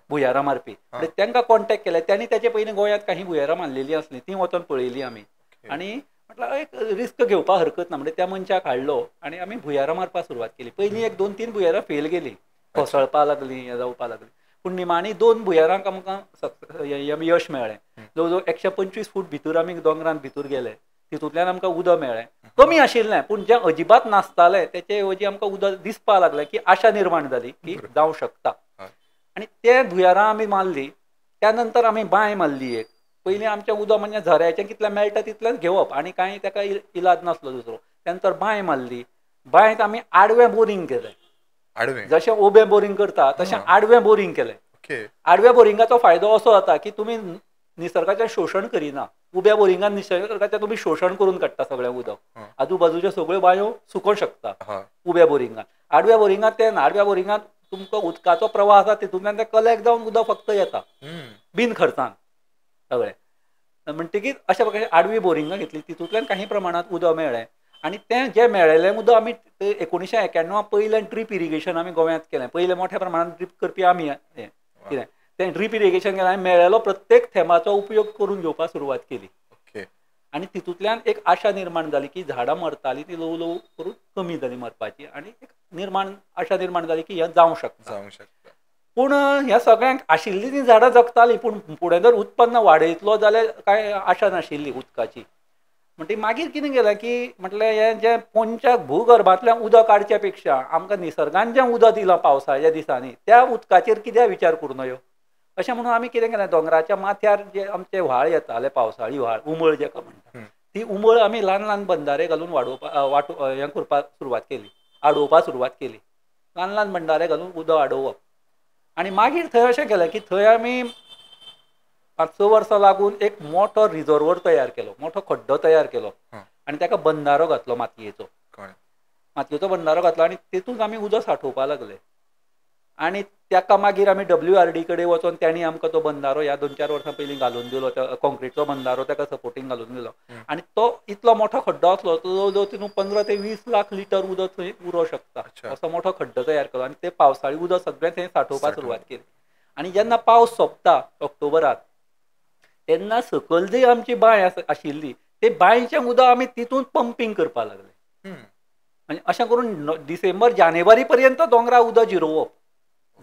C: भुयारां मारपी. तांकां कॉन्टॅक्ट केले. त्यांनी तेचे पयलीं गोंयांत काही भुयारां मारलेलीं आसलीं, तीं वचोन पळयलीं आमी. आनी म्हटल्यार एक रिस्क घेवपाक हरकत ना म्हणजे त्या मनशाक हाडलो आनी आमी भुयारां मारपाक सुरवात केली. पयलीं 1-2-3 भुयारां फेल गेलीं, कोसळपाक लागलीं, हें जावपाक लागलीं. पूण निमाणी 2 भुयारांक आमकां यश मेळ्ळें. जवळ जवळ 125 फूट भितर आमी दोंगरांत भितर गेले. तितूंतल्यान आमकां उदक मेळ्ळें. कमी आशिल्लें पूण जें अजिबात नासतालें तेचे ऐवजी आमकां उदक दिसपाक लागलें की आशा निर्माण जाली की जावं शकता. आनी ते भुयारां आमी मारलीं. त्या नंतर आमी बांय मारली एक. पयलीं आमचें उदक म्हणजे झऱ्याचें कितलें मेळटा तितलेंच घेवप आनी कांय ताका इलाज नासलो दुसरो. त्या नंतर बांय मारली. बांयत आमी आडवें बोरींग केलें. जशें उबें बोरींग करता तशें आडवें बोरींग केलें. आडव्या बोरिंगाचो फायदो असो जाता की तुमी निसर्गाचें शोशण करिना. उब्या बोरिंगान निसर्गाचें तुमी शोशण करून काडटा सगळें उदक. आजूबाजूच्यो सगळ्यो बांयो सुकोवंक शकता उब्या बोरिंगान. आडव्या बोरिंगांत तें ना. आडव्या बोरिंगांत तुमकां उदकाचो प्रवाह आसा तितूंतल्यान तें कलेक्ट जावन उदक फक्त येता बिन खर्चान सगळें. म्हणटकीर अशा प्रकारे आडवी बोरिंगां घेतली. तितूंतल्यान काही प्रमाणांत उदक मेळ्ळें आनी तें जें मेळयलें उदक आमी 1991 पयलें ड्रीप इरिगेशन आमी गोंयांत केलें. पयलें मोठ्या प्रमाणांत ड्रीप करपी आमी कितें तें ड्रीप इरिगेशन केलें आनी मेळयलो प्रत्येक थेंबाचो उपयोग करून घेवपाक सुरवात केली. आनी तितूंतल्यान एक आशा निर्माण जाली की झाडां मरतालीं ती ल्हव ल्हव करून कमी जाली मरपाची. आनी एक आशा निर्माण जाली की हें जावंक शकता. पूण ह्या सगळ्यांक आशिल्लीं ती झाडां जगतालीं, पूण फुडें जर उत्पन्न वाडयतलो जाल्यार कांय आशा नाशिल्ली उदकाची. म्हणटी मागीर कितें केलें की म्हटलें हें जें पोंदच्या भूगर्भांतल्यान उदक काडच्या पेक्षा आमकां निसर्गान जें उदक दिलां पावसाळ्या दिसांनी त्या उदकाचेर कित्याक विचार करूं नयो. अशें म्हणून आमी कितें केलें, दोंगराच्या माथ्यार जे आमचे व्हाळ येताले, पावसाळी व्हाळ, उमळ जेका म्हणटा, ती उमळ आमी ल्हान ल्हान बंधारे घालून वाडोवपाक हें करपाक सुरवात केली, अडोवपाक सुरवात केली. ल्हान ल्हान बंधारे घालून उदक अडोवप. आनी मागीर थंय अशें केलें की थंय आमी 5-6 वर्सां लागून एक मोठो रिजर्वर तयार केलो, मोठो खड्डो तयार केलो आनी ताका बंधारो घातलो मातयेचो. मातयेचो बंधारो घातलो आनी तेतूंत आमी उदक सांठोवपाक लागले. आनी ताका मागीर आमी WRD कडेन वचोन त्यांनी आमकां तो बंधारो ह्या 2-4 वर्सां पयलीं घालून दिलो, कॉन्क्रीटचो बंधारो ताका सपोर्टींग घालून दिलो. आनी तो इतलो मोठो खड्डो आसलो, तो तितून 15 ते 20 लाख लिटर उदक थंय उरोंक शकता, असो मोठो खड्डो तयार केलो. आनी ते पावसाळी उदक सगळें थंय सांठोवपाक सुरवात केली. आनी जेन्ना पावस सोंपता ऑक्टोबरांत, तेन्ना सकयल जी आमची बांय आशिल्ली, ते बांयचें उदक आमी तितूंत पंपींग करपाक लागले. आनी अशें करून डिसेंबर जानेवारी पर्यंत दोंगरा उदक जिरोवप.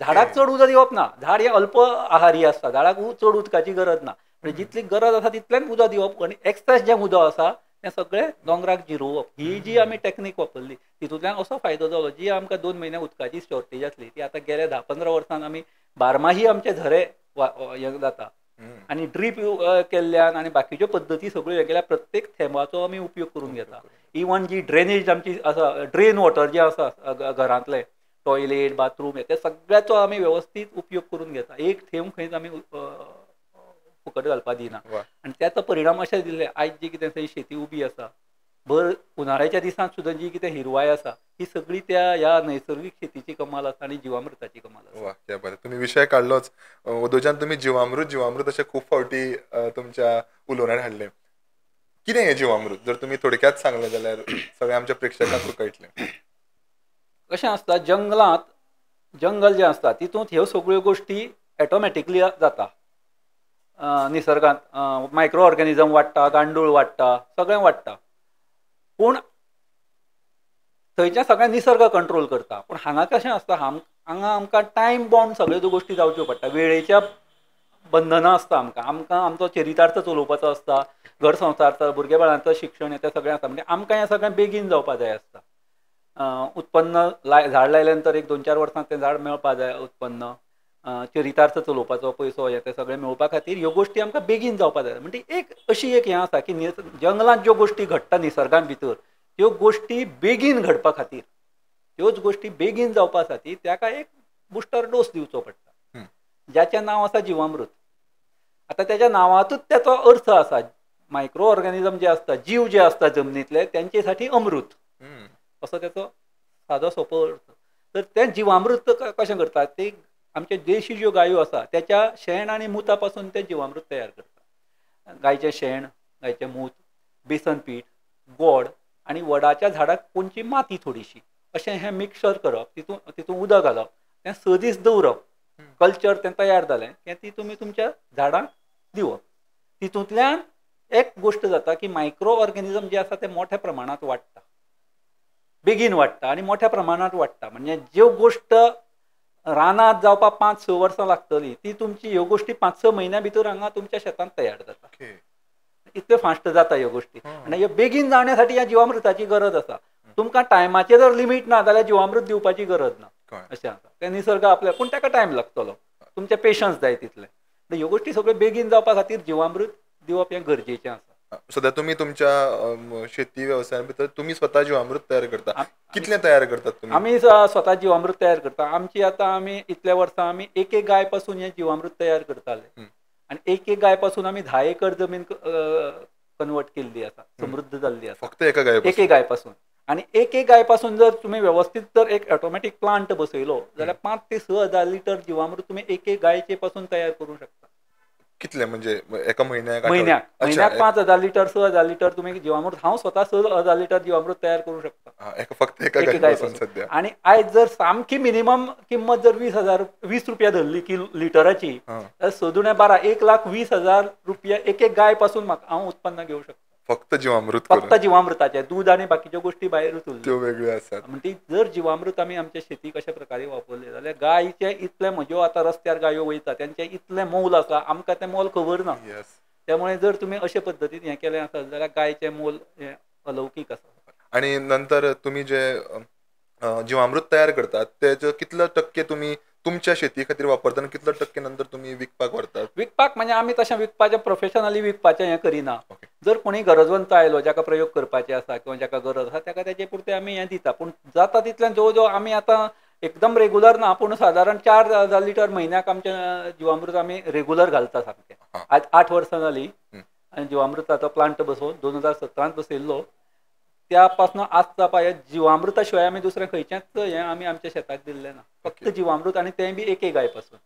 C: झाडाक चड उदक दिवप ना, झाड हें अल्प आहारी आसता, झाडाक चड उदकाची गरज ना. म्हणजे जितली गरज आसा तितलेंच उदक दिवप आनी एक्सेस जें उदक आसा तें सगळें दोंगराक जिरोवप. ही जी आमी टॅक्नीक वापरली तितूंतल्यान असो फायदो जालो, जी आमकां 2 म्हयने उदकाची शॉर्टेज आसली ती आतां गेल्या 10-15 वर्सान आमी बारमाही आमचे झरे हें जाता. आनी ड्रीप केल्ल्यान आनी बाकीच्यो पद्दती सगळ्यो हे केल्या, प्रत्येक थेंबाचो आमी उपयोग करून घेता. इवन जी ड्रेनेज आमची आसा, ड्रेन वॉटर जें आसा घरांतलें, टॉयलेट, बाथरूम, ते सगळ्याचो आमी वेवस्थीत उपयोग करून घेता. एक थेंब खंयच आमी फुकट घालपाक दिना. आनी त्याचो परिणाम अशें दिल्ले, आयज जी कितें थंय शेती उबी आसा, भर उन्हाळ्याच्या दिसांत सुद्दां जी कितें हिरवाय आसा ही सगळी त्या ह्या नैसर्गीक शेतीची कमाल आसा आनी जिवामृताची कमाल आसा.
B: वा, क्या बरें. तुम्ही विशय काडलोच वदोच्यान, तुम्ही जिवामृत अशें खूब फावटी तुमच्या उलोवण्यार हाडलें. कितें हें जिवामृत, जर तुमी थोडक्यात सांगलें जाल्यार सगळ्या आमच्या प्रेक्षकांक कळटलें.
C: कशें आसता, जंगल जें आसता तितूंत ह्यो सगळ्यो गोश्टी ऑटोमॅटिकली जाता. निसर्गांत मायक्रो ऑर्गॅनिजम वाडटा, गांडूळ वाडटा, सगळें वाडटा. पूण थंयच्या सगळ्या निसर्ग कंट्रोल करता. पूण हांगा कशें आसता, हांगा आमकां टायम बाउंड सगळ्यो त्यो गोश्टी जावच्यो पडटा. वेळेच्या बंधनां आसता आमकां आमचो चरितार्थ चलोवपाचो आसता, घर संवसार, भुरग्या बाळांचो शिक्षण तें सगळें आसता. म्हणजे आमकां हें सगळें बेगीन जावपाक जाय आसता. उत्पन्न झाड लायल्या नंतर एक 2-4 वर्सांत तें झाड मेळपाक जाय उत्पन्न, चरितार्थ चलोवपाचो पयसो हें तें सगळें मेळोवपा खातीर ह्यो गोश्टी आमकां बेगीन जावपाक जाय. म्हणजे एक अशी एक हें आसा की जंगलांत ज्यो गोश्टी घडटा निसर्गां भितर, त्यो गोश्टी बेगीन घडपा खातीर, त्योच गोश्टी बेगीन जावपा खातीर ताका एक बुस्टर डोस दिवचो पडटा, ज्याचें नांव आसा जिवामृत. आतां तेज्या नांवांतूच त्याचो अर्थ आसा. मायक्रो ऑर्गॅनिजम जे आसता, जीव जे आसता जमनींतले, तेंचे साठी अमृत असो तेचो सादो सोंपो अर्थ. तर तें जिवामृत कशें करतात, ते आमचे देशी ज्यो गायो आसा त्याच्या शेण आनी मुता पासून ते जिवामृत तयार करतात. गायचें शेण, गायचें मूत, बेसन पीठ, गोड आनी वडाच्या झाडाक पोंदची माती थोडीशी, अशें हें मिक्सर करप, तितून उदक घालप, तें 6 दीस दवरप, कल्चर तें तयार जालें की ती तुमी तुमच्या झाडांक दिवप. तितूंतल्यान एक गोश्ट जाता की मायक्रो ऑर्गॅनिजम जे आसा ते मोठ्या प्रमाणांत वाडटा, बेगीन वाडटा आनी मोठ्या प्रमाणांत वाडटा. म्हणजे ज्यो गोश्ट रानांत जावपाक 5-6 वर्सां लागतली, ती तुमची ह्यो गोश्टी 5-6 म्हयन्या भितर हांगा तुमच्या शेतांत तयार जाता. इतल्यो फास्ट जाता ह्यो गोश्टी. आनी ह्यो बेगीन जावण्यासाठी ह्या जिवामृताची गरज आसा. तुमकां टायमाचें जर लिमीट ना जाल्यार जिवामृत दिवपाची गरज ना, अशें आसा. तें निसर्ग आपल्या, पूण ताका टायम लागतलो, तुमचे पेशन्स जाय तितले. ह्यो गोश्टी सगळ्यो बेगीन जावपा खातीर जिवामृत दिवप हें गरजेचें आसा.
B: सध्या तुम्ही तुमच्या शेती व्यवसाया भितर तुम्ही स्वता जिवामृत तयार करता. कितले तयार करतात तुम्ही?
C: आमी स्वता जिवामृत तयार करता. आमची आतां आमी इतल्या वर्सां आमी एक गाय पासून हें जिवामृत तयार करताले. आनी एक गाय पासून आमी 10 एकर जमीन कन्वर्ट केल्ली आसा, समृद्ध जाल्ली आसा.
B: फक्त एका
C: गाय पासून. आनी एक गाय पासून जर तुमी वेवस्थीत जर एक ऑटोमॅटीक प्लांट बसयलो जाल्यार 5 ते 6 हजार लिटर जिवामृत तुमी एक गायचे पासून तयार करूं शकता.
B: कितले म्हणजे एका म्हयन्याक?
C: महिन्याक 5,000 लिटर 6,000 लिटर तुम्ही जिवामृत, हांव स्वता 6,000 लिटर जिवामृत तयार करू शकता
B: फक्त एका गायपासून सध्या.
C: आणि आयज जर सामकी मिनिमम किंमत जर 20 रुपया धरली लिटराची, तर 12 1,20,000 रुपया एक गाय पासून हांव उत्पन्न घेऊ शकता.
B: फक्त जीवामृत
C: फक्त
B: करून
C: जिवामृताचे, दूध आणि बाकीच्यो गोष्टी भायरूच उरल्यो.
B: त्यो वेगळ्यो आसात.
C: म्हणजे जर जिवामृत आमी आमच्या शेतीक अशा प्रकारे वापरले जाल्यार गायचे इतले म्हज्यो आतां रस्त्यार गायो वयता तेंचें इतलें मोल आसा, आमकां तें मोल खबर ना.
B: येस.
C: त्यामुळे जर तुमी अशे पद्दतीन हें केलें आसत जाल्यार गायचें मोल हें अलौकीक आसा.
B: आणि नंतर तुम्ही जे जीवामृत तयार करतात त्याचं कितलो टक्के तुम्ही तुमच्या शेती खातीर वापरता आणि कितलो टक्के नंतर तुम्ही विकपाक व्हरतात?
C: विकपाक म्हणजे आमी तशें विकपाचें प्रोफेशनली विकपाचें हें करिना.
B: ओके.
C: जर कोणी गरजवंत आयलो जाका प्रयोग करपाचे आसा किंवा जाका गरज आसा ताका तेचे पुरते आमी हें दिता. पूण जाता तितल्यान जवळ जवळ आमी आतां एकदम रेगुलर ना पूण सादारण 4,000 लिटर म्हयन्याक आमचें जिवामृत आमी रेगुलर घालता सारकें.
B: हां.
C: आज 8 वर्सां जालीं आनी जिवामृताचो प्लांट बसोवन 2017 बसयल्लो. त्या पासून आज जावपा हे जिवामृता शिवाय आमी दुसरें खंयचेंच हें आमी आमच्या शेताक दिल्लें ना. फक्त जिवामृत आनी तें बी एके गाय पासून.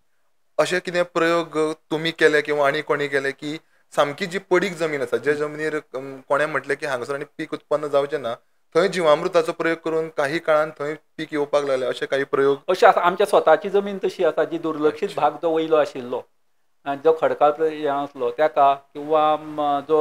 B: अशे कितें प्रयोग तुम्ही केले किंवा आनी कोणी केले की सामकी जी पडीक जमीन आसा जे जमनीर कोणें म्हटलें की हांगासर आनी पीक उत्पन्न जावचें ना थंय जिवामृताचो प्रयोग करून काही काळान थंय पीक येवपाक लागले अशे काही प्रयोग?
C: अशें आसा आमच्या स्वताची जमीन तशी आसा जी दुर्लक्षीत भाग जो वयलो आशिल्लो जो खडकाळ हें आसलो ताका किंवा जो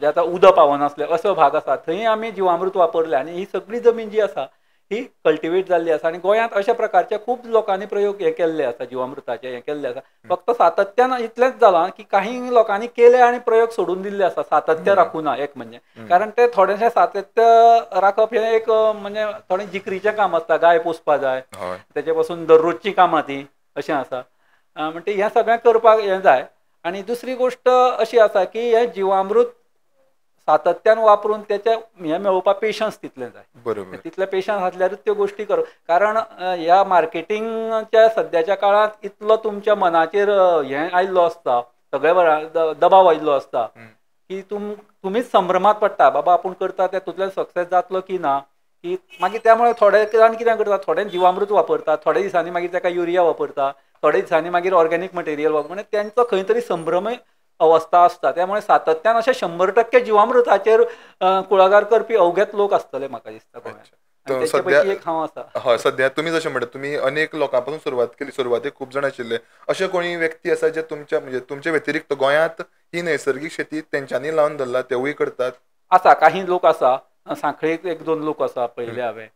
C: जे आतां उदक पावनासलें असो भाग आसा थंय आमी जिवामृत वापरले आनी ही सगळी जमीन जी आसा ही कल्टिवेट जाल्ली आसा. आनी गोंयांत अशा प्रकारचे खूब लोकांनी प्रयोग हे केल्ले आसा जिवामृताचे हे केल्ले आसा. फक्त सातत्यान इतलेंच जालां की काही लोकांनी केले आनी प्रयोग सोडून दिल्ले आसा. सातत्य राखूना एक म्हणजे कारण ते थोडेशें सातत्य राखप हें एक म्हणजे थोडें जिकरीचें काम आसता. गाय पोसपा जाय तेजे पासून दररोजची कामां ती अशें आसा. म्हणजे हें सगळें करपाक हें जाय. आनी दुसरी गोश्ट अशी आसा की हें जिवामृत सातत्यान वापरून तेचे हें मेळोवपाक पेशन्स तितलें जाय.
B: बरोबर.
C: तितले पेशन्स आसल्यारूच त्यो गोश्टी करप. कारण ह्या मार्केटिंगच्या सद्याच्या काळांत इतलो तुमच्या मनाचेर हें आयिल्लो आसता सगळे दबाव आयिल्लो आसता की तुमीच संभ्रमात पडटा बाबा आपूण करता तेतूंतल्यान सक्सेस जातलो की ना. की मागीर त्यामुळे थोडे जाण कितें करतात थोडे जिवामृत वापरतात थोडे दिसांनी मागीर ताका युरिया वापरता थोडे दिसांनी मागीर ऑर्गेनिक मटेरियल वापरता. म्हणजे तेंचो खंय तरी संभ्रमय अवस्था आसता. त्यामुळे सातत्यान अशे 100% जिवामृताचेर कुळागर करपी अवघेच लोक आसतले म्हाका दिसता गोंयांत. तेचे पैकी एक हांव आसा.
B: हय सद्या तुमी जशें म्हणटा तुमी अनेक लोकां पासून सुरवात केली. सुरवातेक खूब जाण आशिल्ले. अशे कोणी व्यक्ती आसा जे तुमच्या म्हणजे तुमचे व्यतिरिक्त गोंयांत ही नैसर्गिक शेती तेंच्यांनी लावन धरला तेवूय करतात?
C: आसा काही लोक आसा. सांखळेक 1-2 लोक आसा पळयले हांवें.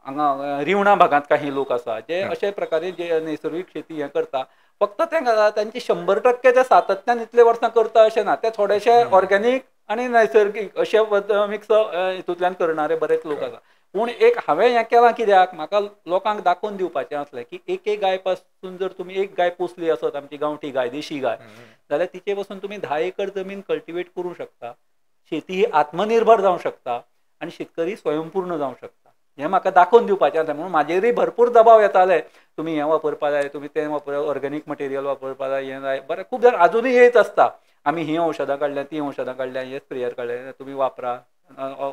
C: हांगा रिवणा भागांत काही लोक आसा जे अशे प्रकारे जे नैसर्गिक शेती हें करता. फक्त तेंची 100% ते सातत्यान इतले वर्सां करता अशें ना. ते थोडेशे ऑर्गेनीक आनी नैसर्गिक अशे मिक्स हितूंतल्यान करणारे बरेच लोक आसा. पूण एक हांवें हें केलां कित्याक म्हाका लोकांक दाखोवन दिवपाचें आसलें की एक गाय पासून जर तुमी एक गाय पोसली आसत आमची गांवठी गाय देशी गाय जाल्यार तिचे पासून तुमी 10 एकर जमीन कल्टिवेट करूंक शकता. शेती ही आत्मनिर्भर जावंक शकता आनी शेतकरी स्वयंपूर्ण जावंक शकता. हें म्हाका दाखोवन दिवपाचें आसलें म्हणून म्हाजेरूय भरपूर दबाव येताले. तुमी हें वापरपा जाय तुमी तें ऑर्गेनीक मटेरियल वापरपा जाय हें जाय बरें खूब जाण अजुनूय येत आसता. आमी ही औशधां काडल्या ती औशधां काडल्या हे स्प्रेयर काडले तुमी वापरा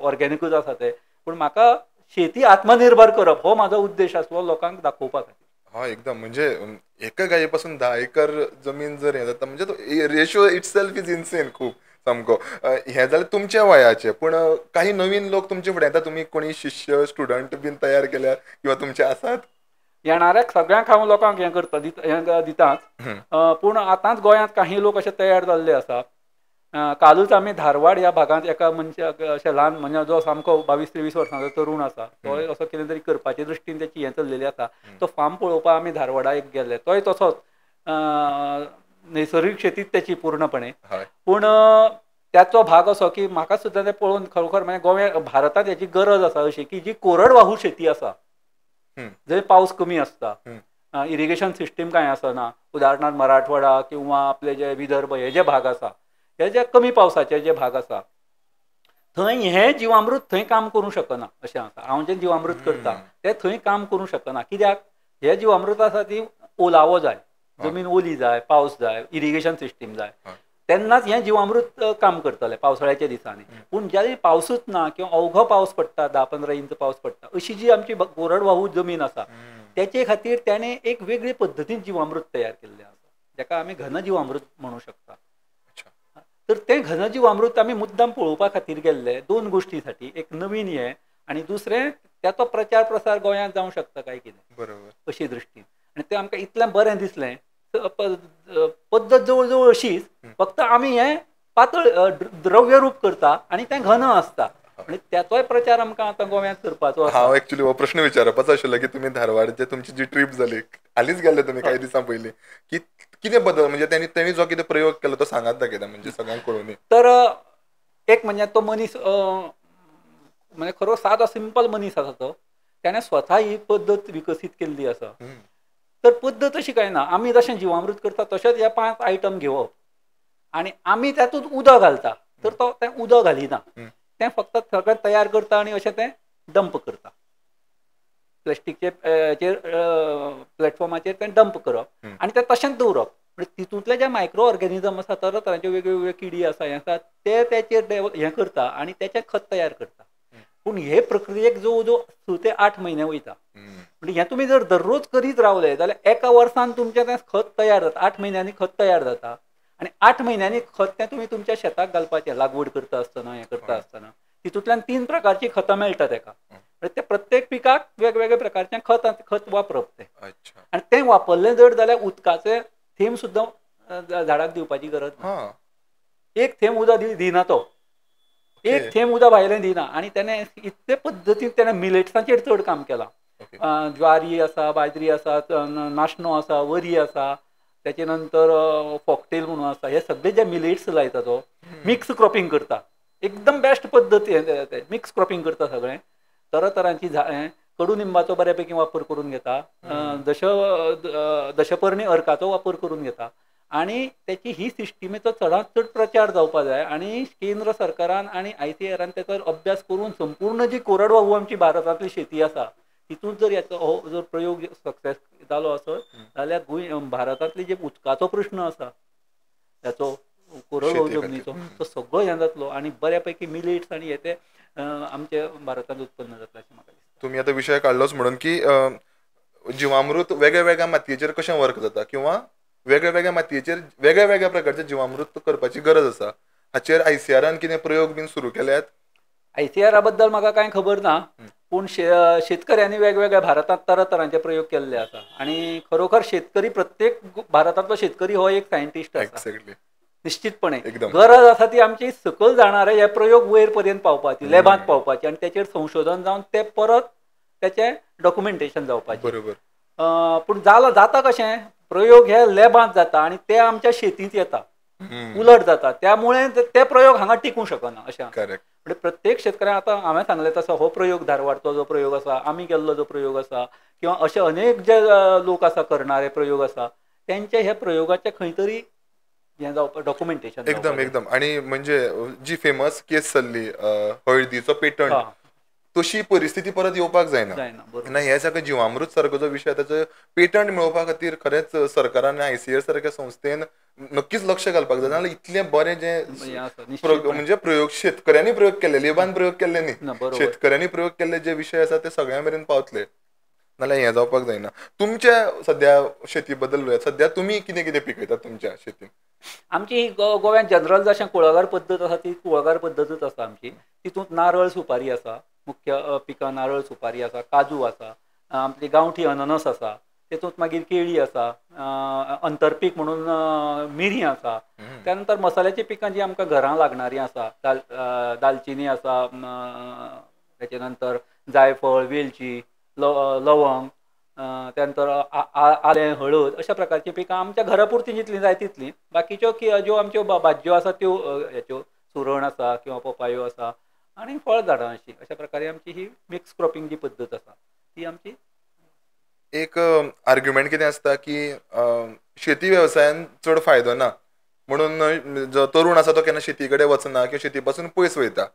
C: ऑर्गेनिकूच आसा ते. पूण म्हाका शेती आत्मनिर्भर करप हो म्हाजो उद्देश आसलो लोकांक दाखोवपा खातीर.
B: हय एकदम म्हणजे एका गाये पासून 10 एकर जमीन जर हें जाता म्हणजे तो रेशो इटसेल्फ इज इन्सेन खूब सामको. हें जालें तुमच्या वयाचें. पूण काही नवीन लोक तुमचे फुडें येता तुमी कोणी शिष्य स्टुडंट बीन तयार केल्या किंवा तुमचे आसात?
C: येणाऱ्याक सगळ्यांक हांव लोकांक हें करता हें दिताच. पूण आतांच गोंयांत काही लोक अशे तयार जाल्ले आसा. कालूच आमी धारवाड ह्या भागांत एका मनशाक अशें ल्हान म्हणजे जो सामको 22-23 वर्सांचो तरूण आसा तोय असो कितें तरी करपाचे दृश्टीन तेची हें चल्लेली आसा. तो फार्म पळोवपाक आमी धारवाडा एक गेल्ले. तोय तसोच नैसर्गिक शेतीच तेची पूर्णपणे. पूण त्याचो भाग असो की म्हाका सुद्दां तें पळोवन खरोखर म्हणजे गोंया भारतांत हेची गरज आसा अशी की जी कोरडवाहू शेती आसा जंय पावस कमी आसता इरिगेशन सिस्टीम कांय आसना. उदाहरणार्थ मराठवाडा किंवा आपले जे विदर्भ हे जे भाग आसा हे जे कमी पावसाचे जे भाग आसा थंय हें जिवामृत थंय काम करूंक शकना अशें आसा. हांव जें जिवामृत करता तें थंय काम करूंक शकना. कित्याक हे जिवामृत आसा ती ओलावो जाय जमीन ओली जाय पावस जाय इरिगेशन सिस्टीम जाय तेन्नाच हें जिवामृत काम करतलें पावसाळ्याच्या दिसांनी. पूण ज्या दिसा पावसूच ना किंवा अवघो पावस पडटा 10-15 इंच पावस पडटा अशी जी आमची कोरडवाहू जमीन आसा तेचे खातीर त्याने एक वेगळे पद्दतीन जिवामृत तयार केल्लें आसा जाका आमी घन जिवामृत म्हणूं शकता. तर तें घन जिवामृत आमी मुद्दाम पळोवपा खातीर गेल्ले 2 गोश्टी साठी. एक नवीन हें आनी दुसरें त्याचो प्रचार प्रसार गोंयांत जावंक शकता काय कितें
B: बरोबर
C: अशी दृश्टीन. आनी तें आमकां इतलें बरें दिसलें. पद्दत जवळ जवळ अशीच फक्त आमी हें पातळ द्रव्य रूप करता आणि तें घन आसता आणि त्याचोय प्रचार आमकां आतां गोव्यांत करपाचो आसा.
B: हांव एक्चुअली हो प्रश्न विचारपाचो आशिल्लो की तुमी धारवाडचे तुमची जी ट्रीप जाली हालींच गेल्ले तुमी काही दिसां पयलीं की कितें बदल म्हणजे तेणी जो कितें प्रयोग केलो तो सांगात दाखयता म्हणजे सगळ्यांक कळून
C: तर एक म्हणजे तो मनीस म्हणजे खरो सादो सिंपल मनीस आसा तो त्याने स्वता ही पद्दत विकसीत केल्ली आसा. तर पद्दत अशी काय ना आमी जशें जिवामृत करता तशेंच हे 5 आयटम घेवप आनी आमी तातूंत उदक घालता तर तो तें उदक घालिना तें फक्त सगळें तयार करता आनी अशें तें डंप करता प्लास्टीकचे प्लॅटफॉर्माचेर तें डंप करप आनी तें तशेंच दवरप. म्हणजे तितूंतले जे मायक्रो ऑर्गॅनिझम आसा तरातरांचे वेगवेगळे किडी आसा हें आसा ते तेचेर हें करता आनी तेचें खत तयार करता. पूण हे प्रक्रियेक जवळ जवळ 6 ते 8 म्हयने वयता. म्हणजे हें तुमी जर दररोज करीत रावले जाल्यार एका वर्सान तुमचें तें खत तयार जाता 8 म्हयन्यांनी खत तयार जाता आनी 8 म्हयन्यांनी खत तें तुमी तुमच्या शेताक घालपाचें लागवड करता आसतना हें करता आसतना तितूंतल्यान 3 प्रकारची खतां मेळटा तेका. ते प्रत्येक पिकाक वेगवेगळे प्रकारचें खत वापरप तें आनी तें वापरलें जर जाल्यार उदकाचे थेंब सुद्दां झाडाक दिवपाची गरज ना. एक थेंब उदक दिना तो एक थेंब उदक भायलें दिना आनी तेणें इतले पद्दतीन तेणें मिलेट्साचेर चड काम केलां. ज्वारी आसा बाजरी आसा नाशणो आसा वरी आसा त्याचे नंतर फॉक्टेल म्हणून आसा हे सगळे जे मिलेट्स लायता तो मिक्स क्रॉपिंग करता एकदम बेस्ट पद्दती मिक्स क्रॉपिंग करता सगळें तरातरांची कडुनिंबाचो बऱ्यापैकी वापर करून घेता दशपर्णी अर्काचो वापर करून घेता आनी त्याची ही सिस्टिमेचो चडांत चड प्रचार जावपा जाय आनी केंद्र सरकारान आनी ICARन तेचो अभ्यास करून संपूर्ण जी कोरडवाहू आमची भारतांतली शेती आसा तितूंत जर हेचो हो जर प्रयोग सक्सेस जालो आसत जाल्यार भारतांतली जे उदकाचो प्रश्न आसा त्याचो कोरडवाहू जमनीचो तो सगळो हें जातलो आनी बऱ्यापैकी मिलेट्स आनी हे ते आमच्या भारतांत उत्पन्न जातलें अशें म्हाका दिसता.
B: तुम्ही आता विशय काढलोच म्हणून की जिवामृत वेगळ्या वेगळ्या मातयेचेर कशें वर्क जाता किंवा वेगळ्या वेगळ्या मातयेचेर वेगळ्या वेगळ्या प्रकारचे जिवामृत करपाची गरज आसा हाचेर ICARन कितें प्रयोग बीन सुरू केल्यात.
C: ICAR बद्दल म्हाका कांय खबर ना पूण शेतकऱ्यांनी वेगवेगळ्या भारतांत तरातरांचे प्रयोग केल्ले आसा आनी खरोखर शेतकरी प्रत्येक भारतांतलो शेतकरी हो एक सायंटिस्ट आसा निश्चितपणे गरज आसा ती आमची सकल जाणारे हे प्रयोग वयर पर्यंत पावपाची लॅबांत पावपाची आनी तेचेर संशोधन जावन ते परत तेचें डॉक्युमेंटेशन जावपाचें.
B: बरोबर
C: पूण जाता कशें प्रयोग हे लॅबांत जाता आनी ते आमच्या शेतींत येता उलट जाता त्यामुळे ते प्रयोग हांगा टिकूंक शकना अशें म्हणजे प्रत्येक शेतकऱ्याक आतां हांवें सांगलें तसो हो प्रयोग धारवाडचो जो प्रयोग आसा आमी केल्लो जो प्रयोग आसा किंवा अशे अनेक जे लोक आसा करणारे प्रयोग आसा तेंचे हे प्रयोगाचे खंय तरी हें जावपा डॉक्युमेंटेशन
B: एकदम आणि म्हणजे जी फेमस केस जाल्ली हळदीचो पेटंट तशी परिस्थिती परत येवपाक जायना हे सगळें जिवामृत सारको जो विशय ताचो पेटंट मेळोवपा खातीर खरेंच सरकारान ICAR सारख्या संस्थेन नक्कीच लक्ष घालपाक जाय नाल्यार इतलें बरें जे म्हणजे प्रयोग शेतकऱ्यांनी प्रयोग केले लेबान प्रयोग केल्ले न्ही शेतकऱ्यांनी प्रयोग केल्ले जे विशय आसा ते सगळ्या मेरेन पावतले नाल्यार हें जावपाक जायना. तुमच्या सध्या शेती बद्दल उलयत सध्या तुमी कितें कितें पिकयतात तुमच्या शेतीन.
C: आमची गोव्यात जनरल जशें कुळागर पद्दत आसा ती कुळागर पद्दतूच आसा आमची तितूंत नारळ सुपारी आसा मुख्य पिकां नारळ सुपारी आसा काजू आसा आपली गांवठी अननस आसा तेतूंत मागीर केळी आसा अंतरपीक म्हणून मिरी आसा त्या नंतर मसाल्याची पिकां जी आमकां घरां लागणारी आसा दालचिनी आसा तेचे नंतर जायफळ वेलची लवंग त्यानंतर आलें हळद अशा प्रकारची पिकां आमच्या घरा पुरती जितली जाय तितली बाकीच्यो ज्यो आमच्यो भाज्यो आसा त्यो हेच्यो सुरण आसा किंवा पपायो आसा आनी फळ झाडां अशा प्रकारे आमची ही मिक्स क्रॉपिंग जी पद्दत आसा ती आमची.
B: एक आर्ग्युमेंट कितें आसता की शेती वेवसायान चड फायदो ना म्हणून जो तरुण आसा तो केन्ना शेती कडेन वचना किंवा शेती पासून पयस वयता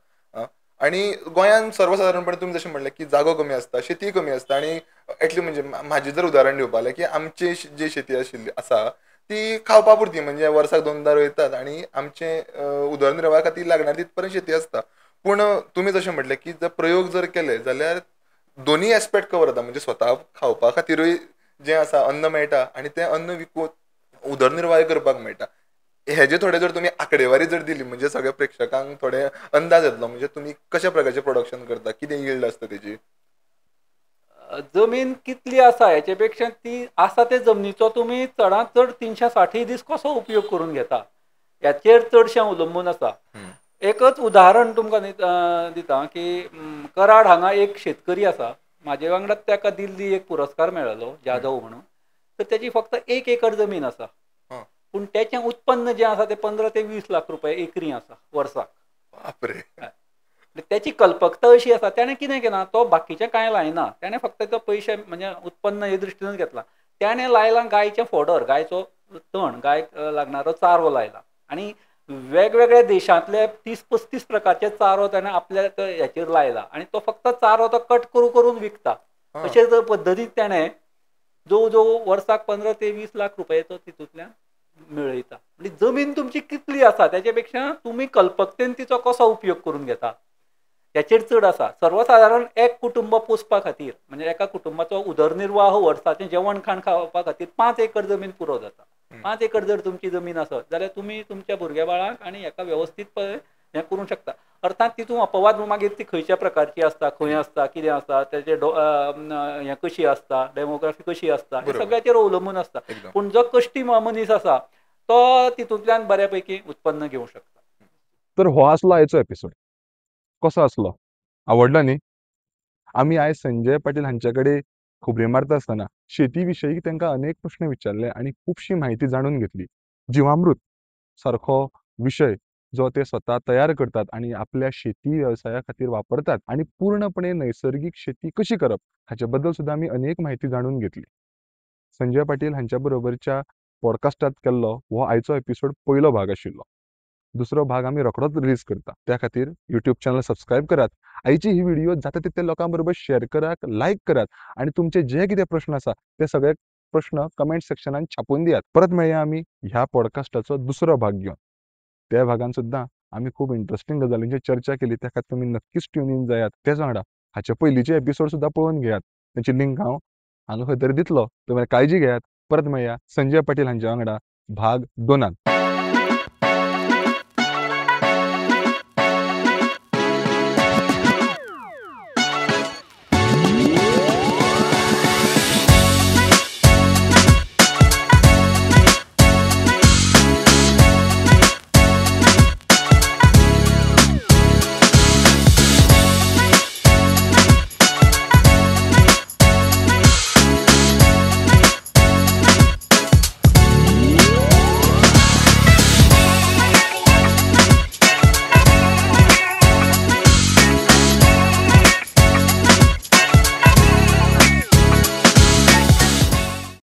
B: आनी गोंयांत सर्वसाधारणपणे तुमी जशें म्हणलें की जागो कमी आसता शेती कमी आसता आनी एटली म्हणजे म्हाजें जर उदाहरण दिवपाक जाय की आमची जी शेती आशिल्ली आसा ती खावपा पुरती म्हणजे वर्साक 2दा रोयतात आनी आमचे उदरनिर्वाहा खातीर लागणार तित पर्यंत शेती आसता. पूण तुमी जशें म्हटलें की जर प्रयोग जर केले जाल्यार दोनी एस्पेक्ट कवर जाता म्हणजे स्वता खावपा खातीरूय जें आसा अन्न मेळटा आनी तें अन्न विकून उदरनिर्वाह करपाक मेळटा. हेजे थोडे जर तुमी आंकडेवारी जर दिली म्हणजे सगळ्या प्रेक्षकांक थोडे अंदाज येतलो म्हणजे तुमी कशा प्रकारचे प्रोडक्शन करता कितें यील्ड आसता तेजी.
C: जमीन कितली आसा हेचे पेक्षा ती आसा ते जमनीचो तुमी चडांत चड 360 दीस कसो उपयोग करून घेता ह्याचेर चडशें अवलंबून आसा.
B: हम्म.
C: एकच उदाहरण तुमकां दिता की कराड हांगा एक शेतकरी आसा, म्हाजे वांगडा ताका दिल्ली एक पुरस्कार मेळ्ळलो जाधव म्हणून. तर तेजी फक्त 1 एकर जमीन आसा,
B: हां.
C: पूण तेचें उत्पन्न जें आसा तें 15 ते 20 लाख रुपया एकरी आसा वर्साक.
B: बापरे.
C: म्हणजे त्याची कल्पकता अशी आसा, त्याने कितें केलां, तो बाकीचें कांय लायना, त्याने फक्त तो पयशे म्हणजे उत्पन्न हे दृश्टीनूच घेतला. त्याने लायला गायचें फॉडर, गायचो तण, गायक लागणारो चारो लायला आणि वेगवेगळ्या देशांतले 30-35 प्रकारचे चारो त्याने आपल्या ह्याचेर लायला आणि तो फक्त चारो तो कट करून विकता.
B: हां.
C: अशे जर पद्दतीन त्याने जवळ जवळ वर्साक 15 ते 20 लाख रुपये तो तितूंतल्यान मेळयता. म्हणजे जमीन तुमची कितली आसा त्याचे पेक्षा तुम्ही कल्पकतेन तिचो कसो उपयोग करून घेता हेचेर चड आसा. सर्वसाधारण एक कुटुंब पोसपा खातीर म्हणजे एका कुटुंबाचो उदरनिर्वाह वर्साचें जेवण खाण खावपा खातीर 5 एकर जमीन पुरो जाता. 5 एकर जर तुमची जमीन आसत जाल्यार तुमी तुमच्या भुरग्या बाळाक आनी हेका वेवस्थीत हें करूंक शकता. अर्थात तितून अपवाद मागीर ती खंयच्या प्रकारची आसता, खंय आसता, कितें आसता, तेजे हें कशी आसता, डेमोग्राफी कशी आसता, हे
B: बरोबर.
C: सगळ्याचेर अवलंबून आसता.
B: एकदम.
C: पूण जो कश्टी मनीस आसा तो तितूंतल्यान बऱ्यापैकी उत्पन्न घेवंक शकता.
A: तर हो आसलो आयचो एपिसोड. कसो आसलो? आवडला न्ही? आमी आयज संजय पाटील हांचे कडेन खबऱ्यो मारता आसतना शेती विशयी तांकां अनेक प्रश्न विचारले आनी खुबशी म्हायती जाणून घेतली. जिवामृत सारको विशय जो ते स्वता तयार करतात आनी आपल्या शेती वेवसाया खातीर वापरतात आनी पूर्णपणे नैसर्गीक शेती कशी करप हाचे बद्दल सुद्दां आमी अनेक म्हायती जाणून घेतली. संजय पाटील हांच्या बरोबरच्या पॉडकास्टांत केल्लो हो आयचो एपिसोड पयलो भाग आशिल्लो. दुसरो भाग आमी रोखडोच रिलीज करता. त्या खातीर यूट्यूब चॅनल सबस्क्रायब करात. आयची ही व्हिडिओ जाता तितल्या लोकां बरोबर शेअर करात, लायक करात आनी तुमचे जे कितें प्रश्न आसा ते सगळे प्रश्न कमेंट सेक्शनान छापून दियात. परत मेळया आमी ह्या पॉडकास्टाचो दुसरो भाग घेवन. त्या भागान सुद्दां आमी खूब इंट्रस्टिंग गजालींचेर चर्चा केली. त्या खातीर तुमी नक्कीच ट्यून इन जायात. तेच वांगडा हाचे पयलींचे एपिसोड सुद्दां पळोवन घेयात. ताची लिंक हांव हांगा खंय तरी दितलो. तुमी काळजी घेयात. परत मेळया संजय पाटील हांच्या वांगडा भाग 2.